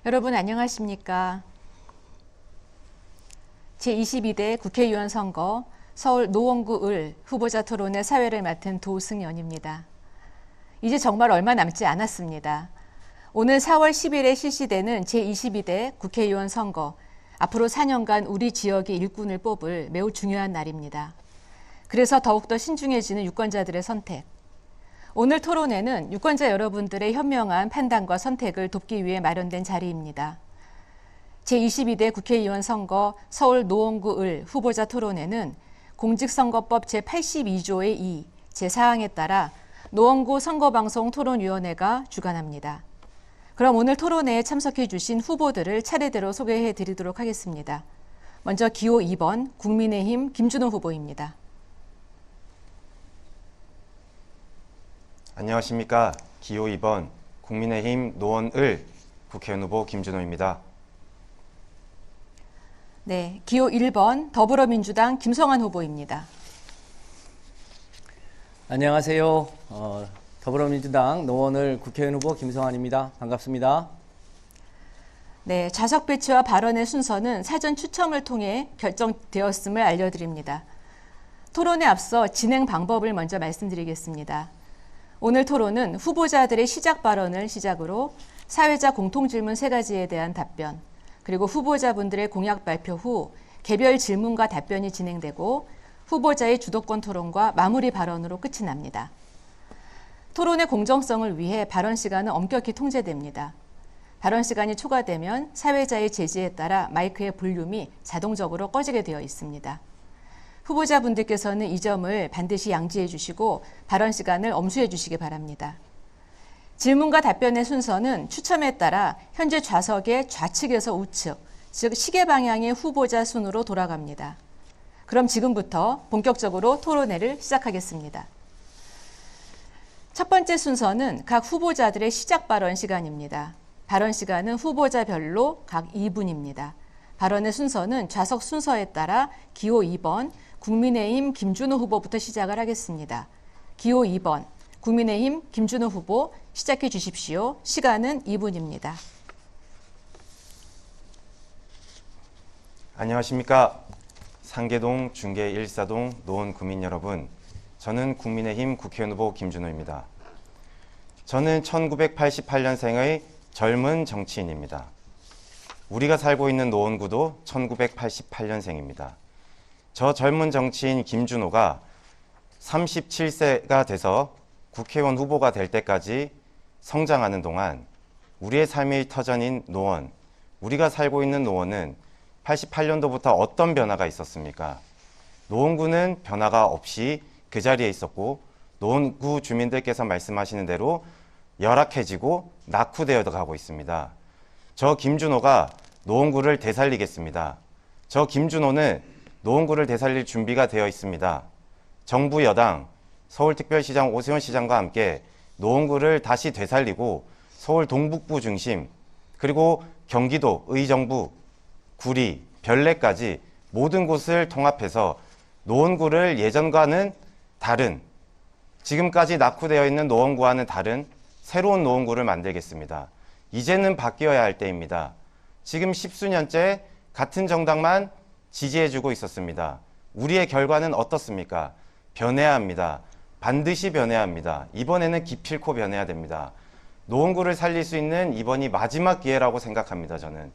여러분 안녕하십니까? 제22대 국회의원 선거 서울 노원구 을 후보자 토론회 사회를 맡은 도승연입니다. 이제 정말 얼마 남지 않았습니다. 오늘 4월 10일에 실시되는 제22대 국회의원 선거, 앞으로 4년간 우리 지역의 일꾼을 뽑을 매우 중요한 날입니다. 그래서 더욱더 신중해지는 유권자들의 선택. 오늘 토론회는 유권자 여러분들의 현명한 판단과 선택을 돕기 위해 마련된 자리입니다. 제22대 국회의원 선거 서울 노원구 을 후보자 토론회는 공직선거법 제82조의 2, 제4항에 따라 노원구 선거방송 토론위원회가 주관합니다. 그럼 오늘 토론회에 참석해 주신 후보들을 차례대로 소개해 드리도록 하겠습니다. 먼저 기호 2번 국민의힘 김준호 후보입니다. 안녕하십니까. 기호 2번 국민의힘 노원을 국회의원 후보 김준호입니다. 네, 기호 1번 더불어민주당 김성환 후보입니다. 안녕하세요. 더불어민주당 노원을 국회의원 후보 김성환입니다. 반갑습니다. 네, 좌석 배치와 발언의 순서는 사전 추첨을 통해 결정되었음을 알려드립니다. 토론에 앞서 진행 방법을 먼저 말씀드리겠습니다. 오늘 토론은 후보자들의 시작 발언을 시작으로 사회자 공통질문 3가지에 대한 답변, 그리고 후보자분들의 공약 발표 후 개별 질문과 답변이 진행되고 후보자의 주도권 토론과 마무리 발언으로 끝이 납니다. 토론의 공정성을 위해 발언 시간은 엄격히 통제됩니다. 발언 시간이 초과되면 사회자의 제지에 따라 마이크의 볼륨이 자동적으로 꺼지게 되어 있습니다. 후보자분들께서는 이 점을 반드시 양지해 주시고 발언 시간을 엄수해 주시기 바랍니다. 질문과 답변의 순서는 추첨에 따라 현재 좌석의 좌측에서 우측, 즉 시계 방향의 후보자 순으로 돌아갑니다. 그럼 지금부터 본격적으로 토론회를 시작하겠습니다. 첫 번째 순서는 각 후보자들의 시작 발언 시간입니다. 발언 시간은 후보자별로 각 2분입니다. 발언의 순서는 좌석 순서에 따라 기호 2번 국민의힘 김준호 후보부터 시작을 하겠습니다. 기호 2번 국민의힘 김준호 후보 시작해 주십시오. 시간은 2분입니다. 안녕하십니까. 상계동, 중계 1사동 노원 구민 여러분, 저는 국민의힘 국회의원 후보 김준호입니다. 저는 1988년생의 젊은 정치인입니다. 우리가 살고 있는 노원구도 1988년생입니다. 저 젊은 정치인 김준호가 37세가 돼서 국회의원 후보가 될 때까지 성장하는 동안 우리의 삶의 터전인 노원, 우리가 살고 있는 노원은 88년도부터 어떤 변화가 있었습니까? 노원구는 변화가 없이 그 자리에 있었고 노원구 주민들께서 말씀하시는 대로 열악해지고 낙후되어 가고 있습니다. 저 김준호가 노원구를 되살리겠습니다. 저 김준호는 노원구를 되살릴 준비가 되어 있습니다. 정부 여당, 서울특별시장 오세훈 시장과 함께 노원구를 다시 되살리고 서울 동북부 중심, 그리고 경기도, 의정부, 구리, 별내까지 모든 곳을 통합해서 노원구를 예전과는 다른, 지금까지 낙후되어 있는 노원구와는 다른 새로운 노원구를 만들겠습니다. 이제는 바뀌어야 할 때입니다. 지금 10수년째 같은 정당만 지지해주고 있었습니다. 우리의 결과는 어떻습니까? 변해야 합니다. 반드시 변해야 합니다. 이번에는 기필코 변해야 됩니다. 노원구를 살릴 수 있는 이번이 마지막 기회라고 생각합니다. 저는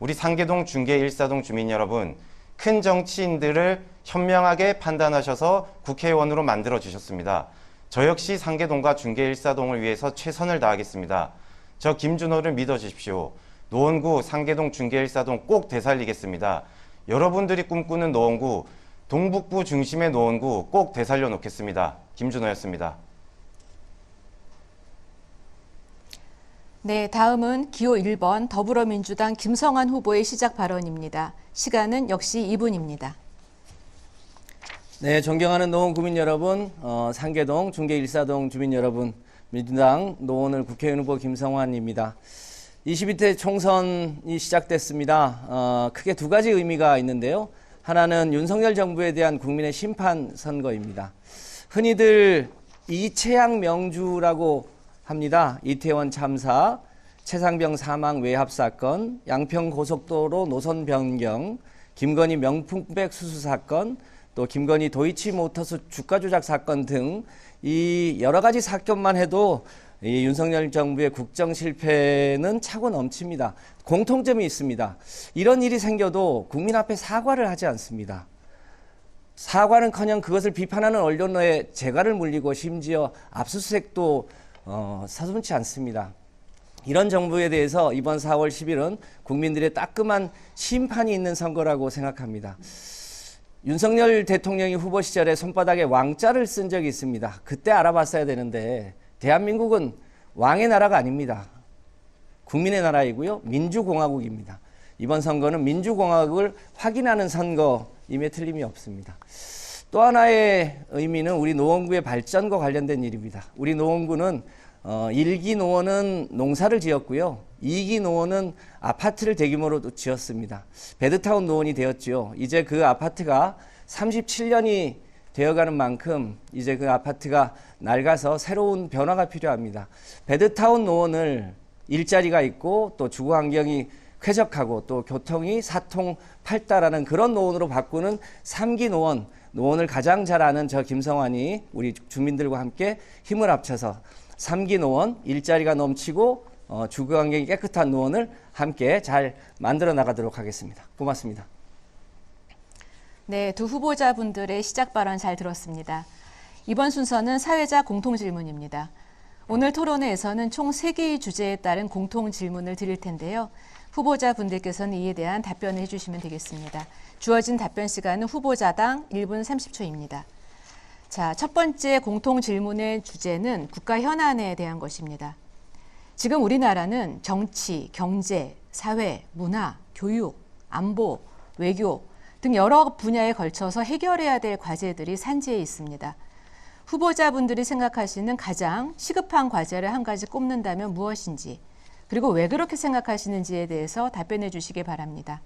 우리 상계동, 중계 1사동 주민 여러분, 큰 정치인들을 현명하게 판단하셔서 국회의원으로 만들어 주셨습니다. 저 역시 상계동과 중계 1사동을 위해서 최선을 다하겠습니다. 저 김준호를 믿어 주십시오. 노원구, 상계동, 중계 1사동 꼭 되살리겠습니다. 여러분들이 꿈꾸는 노원구, 동북부 중심의 노원구 꼭 되살려 놓겠습니다. 김준호였습니다. 네, 다음은 기호 1번 더불어민주당 김성환 후보의 시작 발언입니다. 시간은 역시 2분입니다. 네, 존경하는 노원 구민 여러분, 상계동, 중계 1사동 주민 여러분, 민주당 노원을 국회의원 후보 김성환입니다. 22대 총선이 시작됐습니다. 크게 2가지 의미가 있는데요. 하나는 윤석열 정부에 대한 국민의 심판 선거입니다. 흔히들 이채양 명주라고 합니다. 이태원 참사, 최상병 사망 외압 사건, 양평 고속도로 노선 변경, 김건희 명품백 수수 사건, 또 김건희 도이치모터스 주가 조작 사건 등 이 여러 가지 사건만 해도 이 윤석열 정부의 국정 실패는 차고 넘칩니다. 공통점이 있습니다. 이런 일이 생겨도 국민 앞에 사과를 하지 않습니다. 사과는커녕 그것을 비판하는 언론에 재갈을 물리고 심지어 압수수색도 서슴지 않습니다. 이런 정부에 대해서 이번 4월 10일은 국민들의 따끔한 심판이 있는 선거라고 생각합니다. 윤석열 대통령이 후보 시절에 손바닥에 왕자를 쓴 적이 있습니다. 그때 알아봤어야 되는데 대한민국은 왕의 나라가 아닙니다. 국민의 나라이고요. 민주공화국입니다. 이번 선거는 민주공화국을 확인하는 선거임에 틀림이 없습니다. 또 하나의 의미는 우리 노원구의 발전과 관련된 일입니다. 우리 노원구는 1기 노원은 농사를 지었고요. 2기 노원은 아파트를 대규모로 지었습니다. 베드타운 노원이 되었죠. 이제 그 아파트가 37년이 되어가는 만큼 이제 그 아파트가 낡아서 새로운 변화가 필요합니다. 베드타운 노원을 일자리가 있고 또 주거 환경이 쾌적하고 또 교통이 사통팔달하는 그런 노원으로 바꾸는 3기 노원, 노원을 가장 잘 아는 저 김성환이 우리 주민들과 함께 힘을 합쳐서 3기 노원, 일자리가 넘치고 주거 환경이 깨끗한 노원을 함께 잘 만들어 나가도록 하겠습니다. 고맙습니다. 네, 두 후보자분들의 시작 발언 잘 들었습니다. 이번 순서는 사회자 공통질문입니다. 오늘 토론회에서는 총 3개의 주제에 따른 공통질문을 드릴 텐데요. 후보자분들께서는 이에 대한 답변을 해주시면 되겠습니다. 주어진 답변 시간은 후보자당 1분 30초입니다. 자, 첫 번째 공통질문의 주제는 국가 현안에 대한 것입니다. 지금 우리나라는 정치, 경제, 사회, 문화, 교육, 안보, 외교 등 여러 분야에 걸쳐서 해결해야 될 과제들이 산지에 있습니다. 후보자분들이 생각하시는 가장 시급한 과제를 한 가지 꼽는다면 무엇인지, 그리고 왜 그렇게 생각하시는지에 대해서 답변해 주시기 바랍니다.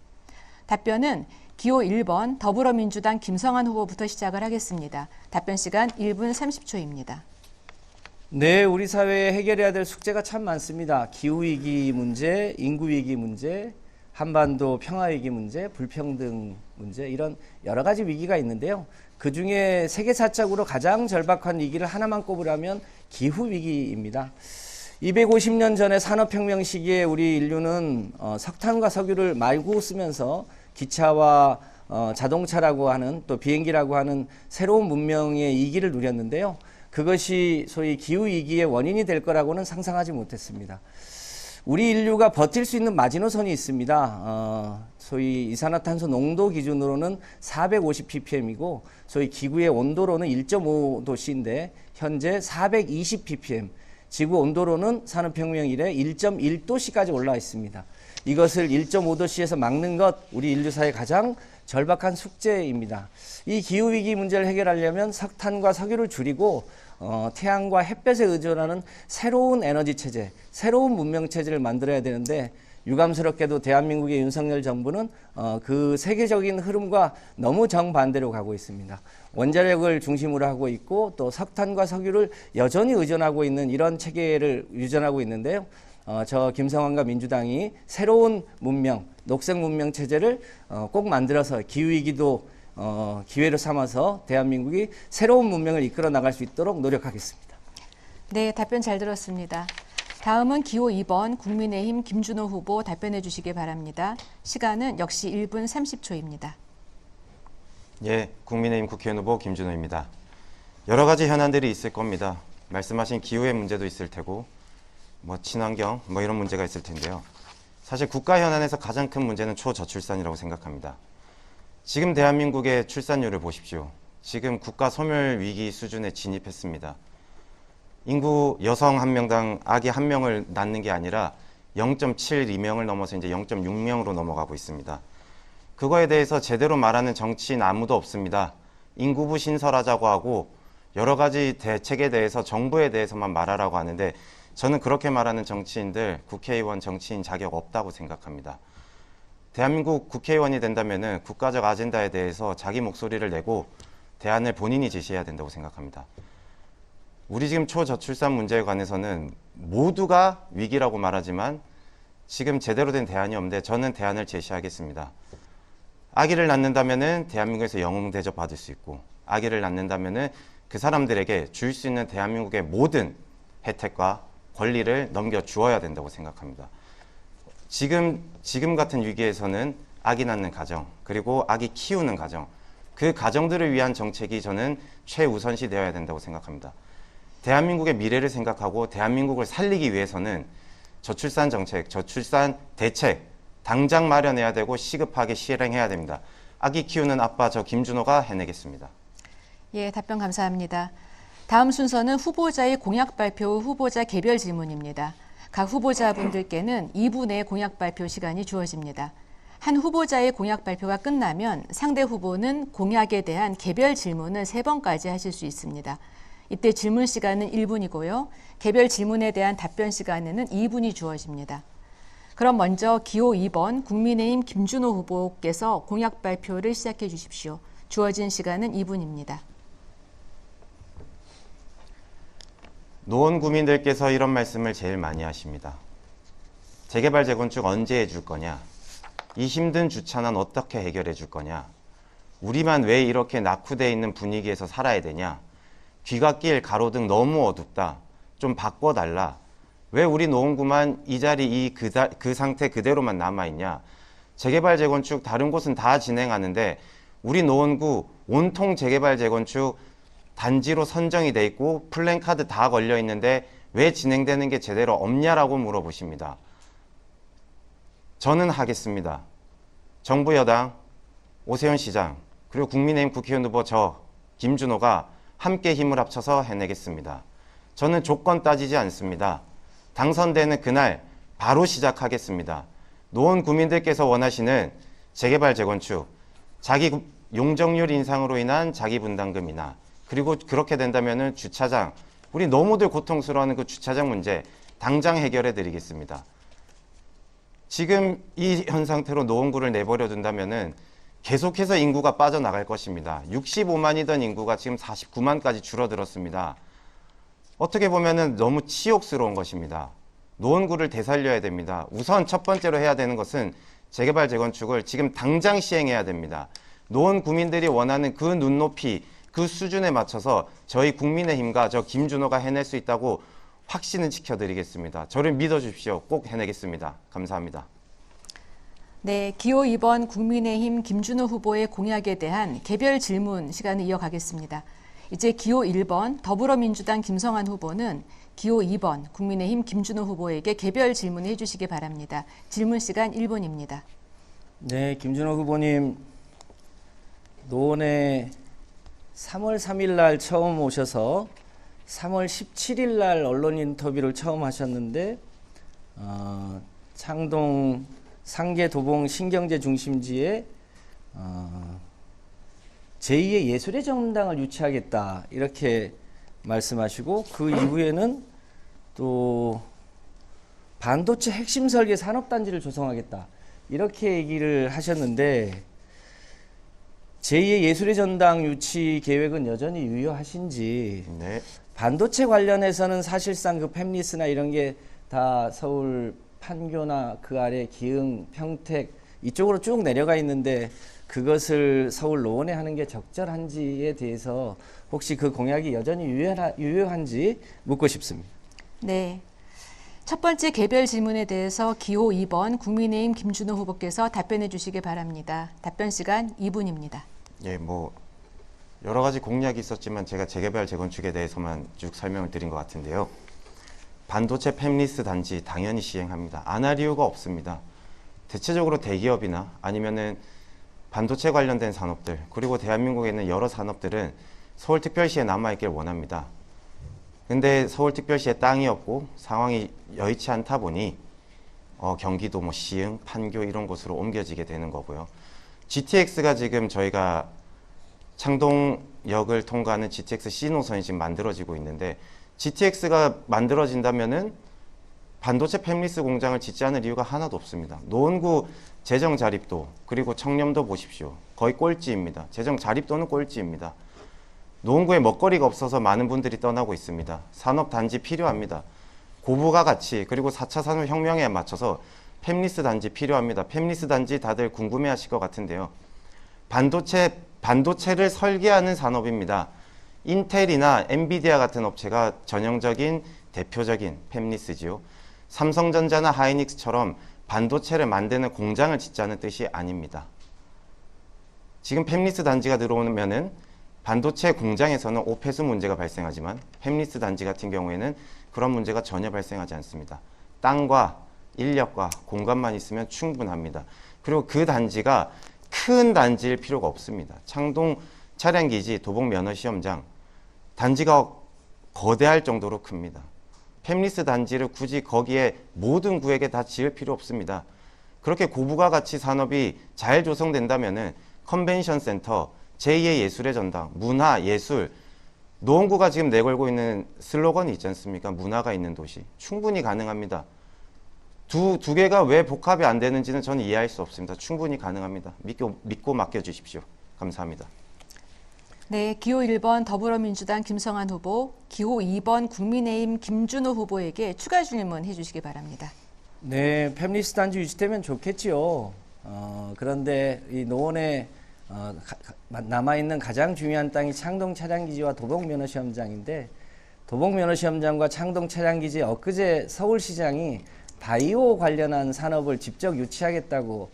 답변은 기호 1번 더불어민주당 김성환 후보부터 시작을 하겠습니다. 답변 시간 1분 30초입니다. 네, 우리 사회에 해결해야 될 숙제가 참 많습니다. 기후위기 문제, 인구위기 문제, 한반도 평화위기 문제, 불평등 문제, 이런 여러 가지 위기가 있는데요. 그중에 세계사적으로 가장 절박한 위기를 하나만 꼽으라면 기후위기입니다. 250년 전에 산업혁명 시기에 우리 인류는 석탄과 석유를 말고 쓰면서 기차와 자동차라고 하는 또 비행기라고 하는 새로운 문명의 이기를 누렸는데요. 그것이 소위 기후위기의 원인이 될 거라고는 상상하지 못했습니다. 우리 인류가 버틸 수 있는 마지노선이 있습니다. 소위 이산화탄소 농도 기준으로는 450ppm이고 소위 기구의 온도로는 1.5도씨인데 현재 420ppm, 지구 온도로는 산업혁명 이래 1.1도씨까지 올라와 있습니다. 이것을 1.5도씨에서 막는 것, 우리 인류사의 가장 절박한 숙제입니다. 이 기후위기 문제를 해결하려면 석탄과 석유를 줄이고 태양과 햇볕에 의존하는 새로운 에너지 체제, 새로운 문명 체제를 만들어야 되는데 유감스럽게도 대한민국의 윤석열 정부는 그 세계적인 흐름과 너무 정반대로 가고 있습니다. 원자력을 중심으로 하고 있고 또 석탄과 석유를 여전히 의존하고 있는 이런 체계를 유전하고 있는데요. 저 김성환과 민주당이 새로운 문명, 녹색 문명 체제를 꼭 만들어서 기후위기도 기회로 삼아서 대한민국이 새로운 문명을 이끌어 나갈 수 있도록 노력하겠습니다. 네, 답변 잘 들었습니다. 다음은 기호 2번 국민의힘 김준호 후보 답변해 주시기 바랍니다. 시간은 역시 1분 30초입니다. 예, 국민의힘 국회의원 후보 김준호입니다. 여러 가지 현안들이 있을 겁니다. 말씀하신 기후의 문제도 있을 테고 친환경 이런 문제가 있을 텐데요. 사실 국가 현안에서 가장 큰 문제는 초저출산이라고 생각합니다. 지금 대한민국의 출산율을 보십시오. 지금 국가 소멸 위기 수준에 진입했습니다. 인구 여성 한 명당 아기 한 명을 낳는 게 아니라 0.72명을 넘어서 이제 0.6명으로 넘어가고 있습니다. 그거에 대해서 제대로 말하는 정치인 아무도 없습니다. 인구부 신설하자고 하고 여러 가지 대책에 대해서 정부에 대해서만 말하라고 하는데 저는 그렇게 말하는 정치인들, 국회의원, 정치인 자격 없다고 생각합니다. 대한민국 국회의원이 된다면 국가적 아젠다에 대해서 자기 목소리를 내고 대안을 본인이 제시해야 된다고 생각합니다. 우리 지금 초저출산 문제에 관해서는 모두가 위기라고 말하지만 지금 제대로 된 대안이 없는데 저는 대안을 제시하겠습니다. 아기를 낳는다면은 대한민국에서 영웅 대접 받을 수 있고, 아기를 낳는다면은 그 사람들에게 줄 수 있는 대한민국의 모든 혜택과 권리를 넘겨 주어야 된다고 생각합니다. 지금 같은 위기에서는 아기 낳는 가정, 그리고 아기 키우는 가정, 그 가정들을 위한 정책이 저는 최우선시 되어야 된다고 생각합니다. 대한민국의 미래를 생각하고 대한민국을 살리기 위해서는 저출산 정책, 저출산 대책 당장 마련해야 되고 시급하게 실행해야 됩니다. 아기 키우는 아빠 저 김준호가 해내겠습니다. 예, 답변 감사합니다. 다음 순서는 후보자의 공약 발표 후 후보자 개별 질문입니다. 각 후보자분들께는 2분의 공약 발표 시간이 주어집니다. 한 후보자의 공약 발표가 끝나면 상대 후보는 공약에 대한 개별 질문을 3번까지 하실 수 있습니다. 이때 질문 시간은 1분이고요. 개별 질문에 대한 답변 시간에는 2분이 주어집니다. 그럼 먼저 기호 2번 국민의힘 김준호 후보께서 공약 발표를 시작해 주십시오. 주어진 시간은 2분입니다. 노원 구민들께서 이런 말씀을 제일 많이 하십니다. 재개발 재건축 언제 해줄 거냐? 이 힘든 주차난 어떻게 해결해 줄 거냐? 우리만 왜 이렇게 낙후되어 있는 분위기에서 살아야 되냐? 귀갓길 가로등 너무 어둡다. 좀 바꿔달라. 왜 우리 노원구만 이 자리 그 상태 그대로만 남아있냐? 재개발 재건축 다른 곳은 다 진행하는데 우리 노원구 온통 재개발 재건축 단지로 선정이 돼 있고 플랜카드 다 걸려 있는데 왜 진행되는 게 제대로 없냐라고 물어보십니다. 저는 하겠습니다. 정부 여당 오세훈 시장 그리고 국민의힘 국회의원 후보 저 김준호가 함께 힘을 합쳐서 해내겠습니다. 저는 조건 따지지 않습니다. 당선되는 그날 바로 시작하겠습니다. 노원 구민들께서 원하시는 재개발 재건축, 자기 용적률 인상으로 인한 자기 분담금이나 그리고 그렇게 된다면은 주차장, 우리 너무들 고통스러워하는 그 주차장 문제 당장 해결해 드리겠습니다. 지금 이 현 상태로 노원구를 내버려 둔다면은 계속해서 인구가 빠져나갈 것입니다. 65만이던 인구가 지금 49만까지 줄어들었습니다. 어떻게 보면은 너무 치욕스러운 것입니다. 노원구를 되살려야 됩니다. 우선 첫 번째로 해야 되는 것은 재개발 재건축을 지금 당장 시행해야 됩니다. 노원 구민들이 원하는 그 눈높이, 그 수준에 맞춰서 저희 국민의힘과 저 김준호가 해낼 수 있다고 확신을 지켜드리겠습니다. 저를 믿어주십시오. 꼭 해내겠습니다. 감사합니다. 네, 기호 2번 국민의힘 김준호 후보의 공약에 대한 개별 질문 시간을 이어가겠습니다. 이제 기호 1번 더불어민주당 김성환 후보는 기호 2번 국민의힘 김준호 후보에게 개별 질문해 주시기 바랍니다. 질문 시간 1분입니다. 네, 김준호 후보님 노원에 3월 3일 날 처음 오셔서 3월 17일 날 언론 인터뷰를 처음 하셨는데 창동 상계 도봉 신경제 중심지에 제2의 예술의 정당을 유치하겠다 이렇게 말씀하시고 그 이후에는 또 반도체 핵심 설계 산업단지를 조성하겠다 이렇게 얘기를 하셨는데 제2의 예술의 전당 유치 계획은 여전히 유효하신지 네. 반도체 관련해서는 사실상 그 팹리스나 이런 게 다 서울 판교나 그 아래 기흥, 평택 이쪽으로 쭉 내려가 있는데 그것을 서울 노원에 하는 게 적절한지에 대해서 혹시 그 공약이 여전히 유효한지 묻고 싶습니다. 네. 첫 번째 개별 질문에 대해서 기호 2번 국민의힘 김준호 후보께서 답변해 주시기 바랍니다. 답변 시간 2분입니다. 예, 여러 가지 공약이 있었지만 제가 재개발 재건축에 대해서만 쭉 설명을 드린 것 같은데요. 반도체 팹리스 단지 당연히 시행합니다. 안 할 이유가 없습니다. 대체적으로 대기업이나 아니면은 반도체 관련된 산업들 그리고 대한민국에 있는 여러 산업들은 서울특별시에 남아있길 원합니다. 근데 서울특별시에 땅이 없고 상황이 여의치 않다 보니 경기도 시흥, 판교 이런 곳으로 옮겨지게 되는 거고요. GTX가 지금 저희가 창동역을 통과하는 GTX C 노선이 지금 만들어지고 있는데 GTX가 만들어진다면은 반도체 팹리스 공장을 짓지 않을 이유가 하나도 없습니다. 노원구 재정 자립도 그리고 청렴도 보십시오. 거의 꼴찌입니다. 재정 자립도는 꼴찌입니다. 노원구에 먹거리가 없어서 많은 분들이 떠나고 있습니다. 산업단지 필요합니다. 고부가 가치 그리고 4차 산업혁명에 맞춰서 팹리스 단지 필요합니다. 팹리스 단지 다들 궁금해하실 것 같은데요. 반도체를 설계하는 산업입니다. 인텔이나 엔비디아 같은 업체가 전형적인 대표적인 팹리스지요. 삼성전자나 하이닉스처럼 반도체를 만드는 공장을 짓자는 뜻이 아닙니다. 지금 팹리스 단지가 들어오면은 반도체 공장에서는 오폐수 문제가 발생하지만 팹리스 단지 같은 경우에는 그런 문제가 전혀 발생하지 않습니다. 땅과 인력과 공간만 있으면 충분합니다. 그리고 그 단지가 큰 단지일 필요가 없습니다. 창동 차량기지, 도봉 면허시험장 단지가 거대할 정도로 큽니다. 팹리스 단지를 굳이 거기에 모든 구에게 다 지을 필요 없습니다. 그렇게 고부가 가치 산업이 잘 조성된다면은 컨벤션 센터, 제2의 예술의 전당, 문화, 예술, 노원구가 지금 내걸고 있는 슬로건이 있지 않습니까? 문화가 있는 도시. 충분히 가능합니다. 두 개가 왜 복합이 안 되는지는 저는 이해할 수 없습니다. 충분히 가능합니다. 믿고 맡겨주십시오. 감사합니다. 네, 기호 1번 더불어민주당 김성환 후보, 기호 2번 국민의힘 김준호 후보에게 추가 질문 해주시기 바랍니다. 네, 팹리스 단지 유치되면 좋겠지요. 그런데 이 노원에 남아있는 가장 중요한 땅이 창동 차량기지와 도봉 면허시험장인데, 도봉 면허시험장과 창동 차량기지 엊그제 서울시장이 바이오 관련한 산업을 직접 유치하겠다고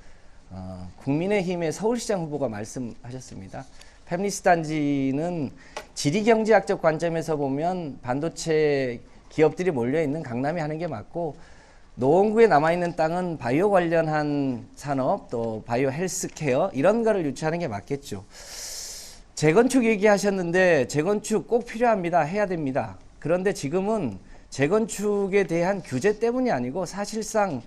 국민의힘의 서울시장 후보가 말씀하셨습니다. 팹리스 단지는 지리경제학적 관점에서 보면 반도체 기업들이 몰려있는 강남에 하는 게 맞고, 노원구에 남아있는 땅은 바이오 관련한 산업, 또 바이오 헬스케어 이런 거를 유치하는 게 맞겠죠. 재건축 얘기하셨는데 재건축 꼭 필요합니다. 해야 됩니다. 그런데 지금은 재건축에 대한 규제 때문이 아니고 사실상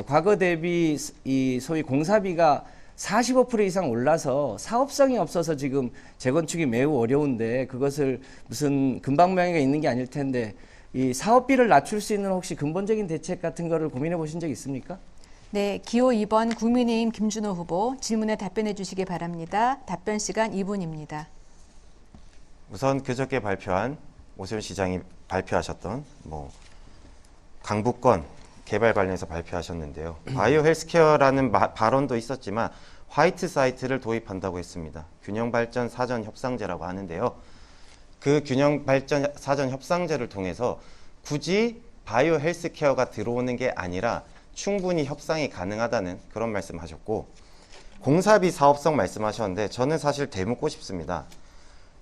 과거 대비 이 소위 공사비가 45% 이상 올라서 사업성이 없어서 지금 재건축이 매우 어려운데, 그것을 무슨 금방명의가 있는 게 아닐 텐데 이 사업비를 낮출 수 있는 혹시 근본적인 대책 같은 거를 고민해 보신 적 있습니까? 네, 기호 2번 국민의힘 김준호 후보 질문에 답변해 주시기 바랍니다. 답변 시간 2분입니다. 우선 그저께 발표한 오세훈 시장이 발표하셨던 강북권 개발 관련해서 발표하셨는데요. 바이오 헬스케어라는 발언도 있었지만 화이트 사이트를 도입한다고 했습니다. 균형 발전 사전 협상제라고 하는데요. 그 균형 발전 사전 협상제를 통해서 굳이 바이오 헬스케어가 들어오는 게 아니라 충분히 협상이 가능하다는 그런 말씀하셨고, 공사비 사업성 말씀하셨는데 저는 사실 되묻고 싶습니다.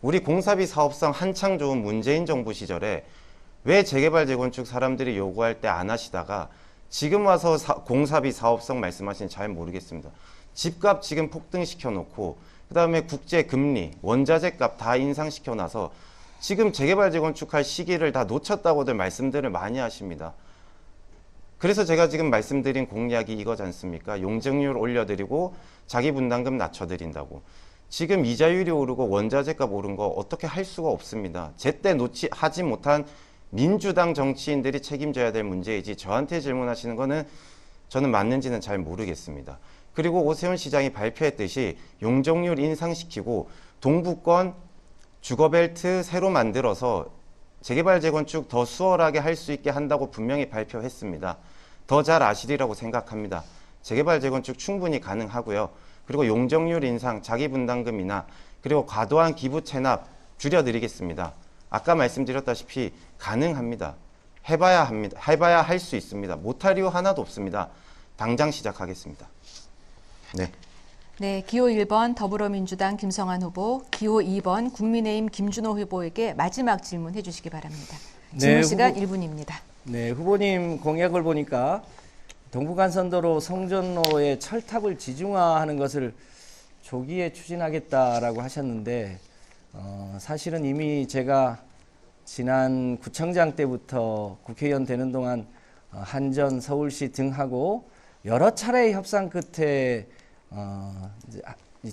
우리 공사비 사업성 한창 좋은 문재인 정부 시절에 왜 재개발 재건축 사람들이 요구할 때 안 하시다가 지금 와서 공사비 사업성 말씀하시는지 잘 모르겠습니다. 집값 지금 폭등시켜 놓고 그 다음에 국제 금리, 원자재 값 다 인상시켜 놔서 지금 재개발 재건축할 시기를 다 놓쳤다고들 말씀들을 많이 하십니다. 그래서 제가 지금 말씀드린 공약이 이거지 않습니까? 용적률 올려드리고 자기 분담금 낮춰드린다고. 지금 이자율이 오르고 원자재 값 오른 거 어떻게 할 수가 없습니다. 제때 하지 못한 민주당 정치인들이 책임져야 될 문제이지 저한테 질문하시는 거는 저는 맞는지는 잘 모르겠습니다. 그리고 오세훈 시장이 발표했듯이 용적률 인상시키고 동부권 주거벨트 새로 만들어서 재개발 재건축 더 수월하게 할 수 있게 한다고 분명히 발표했습니다. 더 잘 아시리라고 생각합니다. 재개발 재건축 충분히 가능하고요. 그리고 용적률 인상, 자기분담금이나 그리고 과도한 기부 체납 줄여드리겠습니다. 아까 말씀드렸다시피 가능합니다. 해봐야 할 수 있습니다. 못할 이유 하나도 없습니다. 당장 시작하겠습니다. 네. 네, 기호 1번 더불어민주당 김성환 후보, 기호 2번 국민의힘 김준호 후보에게 마지막 질문해 주시기 바랍니다. 질문 시간 1분입니다. 네, 후보님 공약을 보니까 동부간선도로 성전로의 철탑을 지중화하는 것을 조기에 추진하겠다라고 하셨는데, 사실은 이미 제가 지난 구청장 때부터 국회의원 되는 동안 한전, 서울시 등하고 여러 차례의 협상 끝에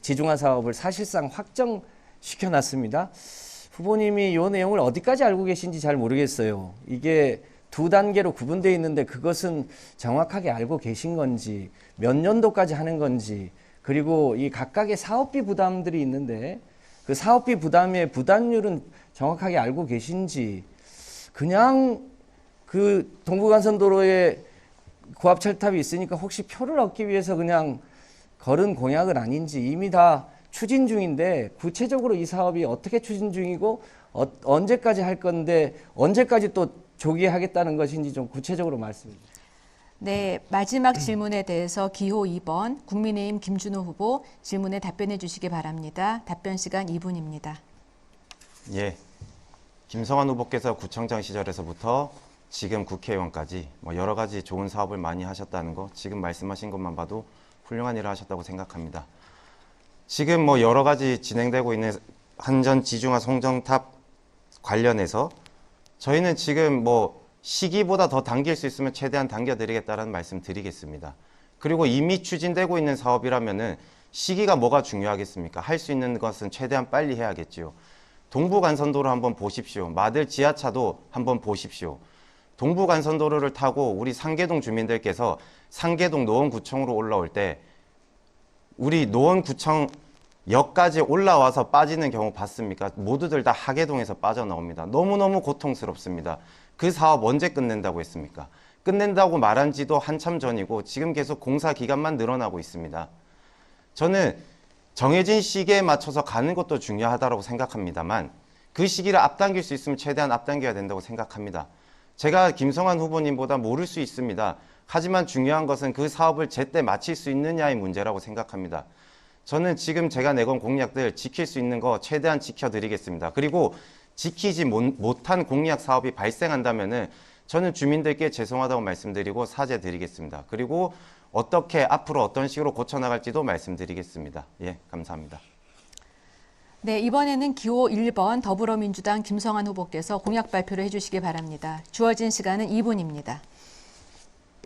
지중화 사업을 사실상 확정시켜 놨습니다. 후보님이 이 내용을 어디까지 알고 계신지 잘 모르겠어요. 이게 두 단계로 구분되어 있는데 그것은 정확하게 알고 계신 건지, 몇 년도까지 하는 건지, 그리고 이 각각의 사업비 부담들이 있는데 그 사업비 부담의 부담률은 정확하게 알고 계신지, 그냥 그 동부간선도로에 고압철탑이 있으니까 혹시 표를 얻기 위해서 그냥 걸은 공약은 아닌지, 이미 다 추진 중인데 구체적으로 이 사업이 어떻게 추진 중이고 언제까지 할 건데 언제까지 또 조기하겠다는 것인지 좀 구체적으로 말씀해 주세요. 네, 마지막 질문에 대해서 기호 2번 국민의힘 김준호 후보 질문에 답변해 주시기 바랍니다. 답변 시간 2분입니다. 예, 김성환 후보께서 구청장 시절에서부터 지금 국회의원까지 여러 가지 좋은 사업을 많이 하셨다는 거, 지금 말씀하신 것만 봐도 훌륭한 일을 하셨다고 생각합니다. 지금 여러 가지 진행되고 있는 한전 지중화 송정탑 관련해서 저희는 지금 시기보다 더 당길 수 있으면 최대한 당겨드리겠다는 말씀 드리겠습니다. 그리고 이미 추진되고 있는 사업이라면은 시기가 뭐가 중요하겠습니까? 할 수 있는 것은 최대한 빨리 해야겠지요. 동부간선도로 한번 보십시오. 마들 지하차도 한번 보십시오. 동부간선도로를 타고 우리 상계동 주민들께서 상계동 노원구청으로 올라올 때 우리 노원구청역까지 올라와서 빠지는 경우 봤습니까? 모두들 다 하계동에서 빠져나옵니다. 너무너무 고통스럽습니다. 그 사업 언제 끝낸다고 했습니까? 끝낸다고 말한 지도 한참 전이고 지금 계속 공사 기간만 늘어나고 있습니다. 저는 정해진 시기에 맞춰서 가는 것도 중요하다고 생각합니다만 그 시기를 앞당길 수 있으면 최대한 앞당겨야 된다고 생각합니다. 제가 김성환 후보님보다 모를 수 있습니다. 하지만 중요한 것은 그 사업을 제때 마칠 수 있느냐의 문제라고 생각합니다. 저는 지금 제가 내건 공약들 지킬 수 있는 거 최대한 지켜드리겠습니다. 그리고 지키지 못한 공약 사업이 발생한다면은 저는 주민들께 죄송하다고 말씀드리고 사죄드리겠습니다. 그리고 어떻게 앞으로 어떤 식으로 고쳐나갈지도 말씀드리겠습니다. 예, 감사합니다. 네, 이번에는 기호 1번 더불어민주당 김성환 후보께서 공약 발표를 해주시기 바랍니다. 주어진 시간은 2분입니다.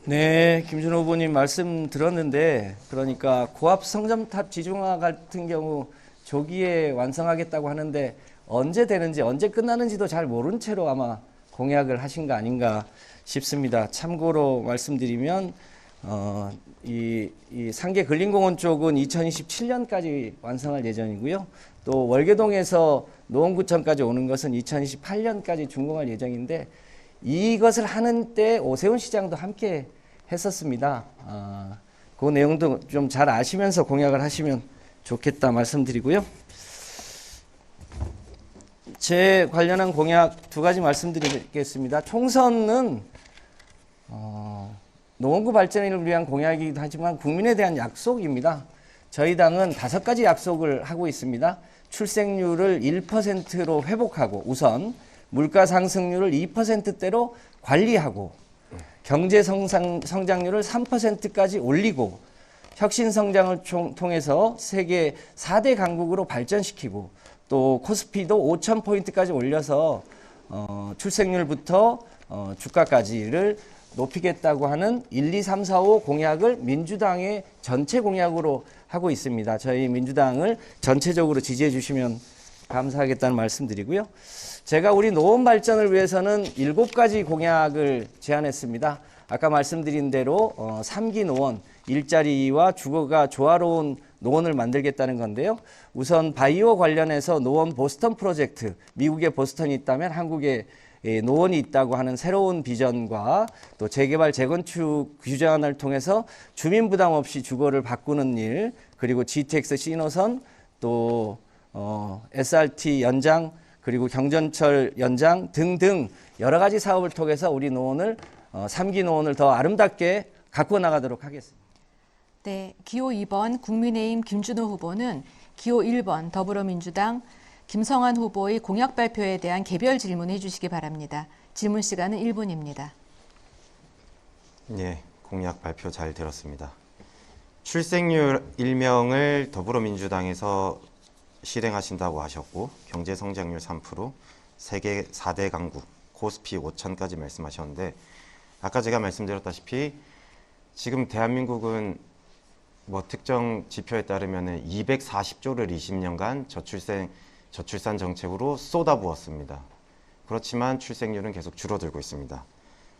네, 김준호 후보님 말씀 들었는데, 그러니까 고압 성점탑 지중화 같은 경우 조기에 완성하겠다고 하는데 언제 되는지 언제 끝나는지도 잘 모른 채로 아마 공약을 하신 거 아닌가 싶습니다. 참고로 말씀드리면 이 상계 근린공원 쪽은 2027년까지 완성할 예정이고요. 또 월계동에서 노원구청까지 오는 것은 2028년까지 준공할 예정인데, 이것을 하는 때 오세훈 시장도 함께 했었습니다. 그 내용도 좀 잘 아시면서 공약을 하시면 좋겠다 말씀드리고요. 제 관련한 공약 두 가지 말씀드리겠습니다. 총선은 노원구 발전을 위한 공약이기도 하지만 국민에 대한 약속입니다. 저희 당은 5가지 약속을 하고 있습니다. 출생률을 1%로 회복하고, 우선 물가 상승률을 2%대로 관리하고, 경제 성장률을 3%까지 올리고, 혁신 성장을 통해서 세계 4대 강국으로 발전시키고, 또 코스피도 5,000포인트까지 올려서 출생률부터 주가까지를 높이겠다고 하는 1, 2, 3, 4, 5 공약을 민주당의 전체 공약으로 하고 있습니다. 저희 민주당을 전체적으로 지지해 주시면 감사하겠다는 말씀드리고요. 제가 우리 노원 발전을 위해서는 7가지 공약을 제안했습니다. 아까 말씀드린 대로 3기 노원, 일자리와 주거가 조화로운 노원을 만들겠다는 건데요. 우선 바이오 관련해서 노원 보스턴 프로젝트, 미국에 보스턴이 있다면 한국에 노원이 있다고 하는 새로운 비전과, 또 재개발 재건축 규제안을 통해서 주민 부담 없이 주거를 바꾸는 일, 그리고 GTX C노선, 또 SRT 연장, 그리고 경전철 연장 등등 여러 가지 사업을 통해서 우리 노원을 3기 노원을 더 아름답게 가꾸어 나가도록 하겠습니다. 네, 기호 2번 국민의힘 김준호 후보는 기호 1번 더불어민주당 김성환 후보의 공약 발표에 대한 개별 질문해 주시기 바랍니다. 질문 시간은 1분입니다. 예, 공약 발표 잘 들었습니다. 출생률 일명을 더불어민주당에서 실행하신다고 하셨고, 경제 성장률 3%, 세계 4대 강국, 코스피 5,000까지 말씀하셨는데, 아까 제가 말씀드렸다시피 지금 대한민국은 특정 지표에 따르면 240조를 20년간 저출산 정책으로 쏟아부었습니다. 그렇지만 출생률은 계속 줄어들고 있습니다.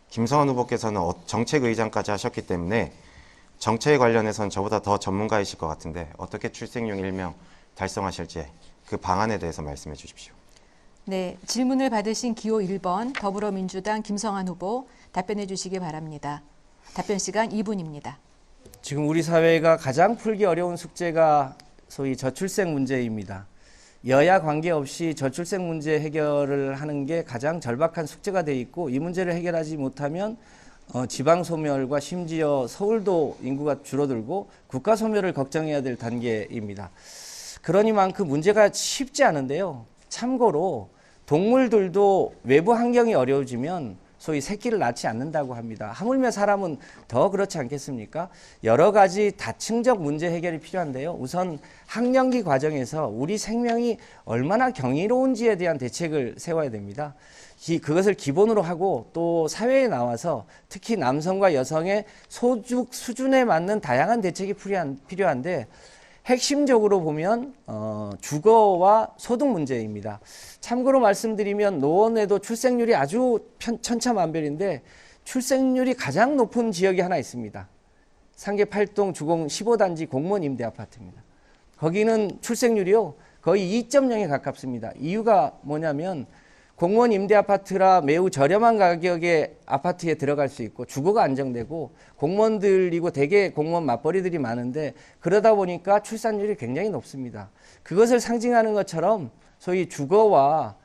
김성환 후보께서는 정책의장까지 하셨기 때문에 정책에 관련해서는 저보다 더 전문가이실 것 같은데 어떻게 출생률 일명 달성하실지 그 방안에 대해서 말씀해 주십시오. 네, 질문을 받으신 기호 1번 더불어민주당 김성환 후보 답변해 주시기 바랍니다. 답변 시간 2분입니다. 지금 우리 사회가 가장 풀기 어려운 숙제가 소위 저출생 문제입니다. 여야 관계없이 저출생 문제 해결을 하는 게 가장 절박한 숙제가 돼 있고, 이 문제를 해결하지 못하면 지방 소멸과 심지어 서울도 인구가 줄어들고 국가 소멸을 걱정해야 될 단계입니다. 그러니만큼 문제가 쉽지 않은데요. 참고로 동물들도 외부 환경이 어려워지면 소위 새끼를 낳지 않는다고 합니다. 하물며 사람은 더 그렇지 않겠습니까? 여러 가지 다층적 문제 해결이 필요한데요. 우선 학령기 과정에서 우리 생명이 얼마나 경이로운지에 대한 대책을 세워야 됩니다. 그것을 기본으로 하고 또 사회에 나와서 특히 남성과 여성의 소득 수준에 맞는 다양한 대책이 필요한데, 핵심적으로 보면 주거와 소득 문제입니다. 참고로 말씀드리면 노원에도 출생률이 아주 천차만별인데 출생률이 가장 높은 지역이 하나 있습니다. 상계 8동 주공 15단지 공무원 임대 아파트입니다. 거기는 출생률이요 거의 2.0에 가깝습니다. 이유가 뭐냐면 공무원 임대 아파트라 매우 저렴한 가격의 아파트에 들어갈 수 있고 주거가 안정되고 공무원들이고 대개 공무원 맞벌이들이 많은데, 그러다 보니까 출산율이 굉장히 높습니다. 그것을 상징하는 것처럼 소위 주거와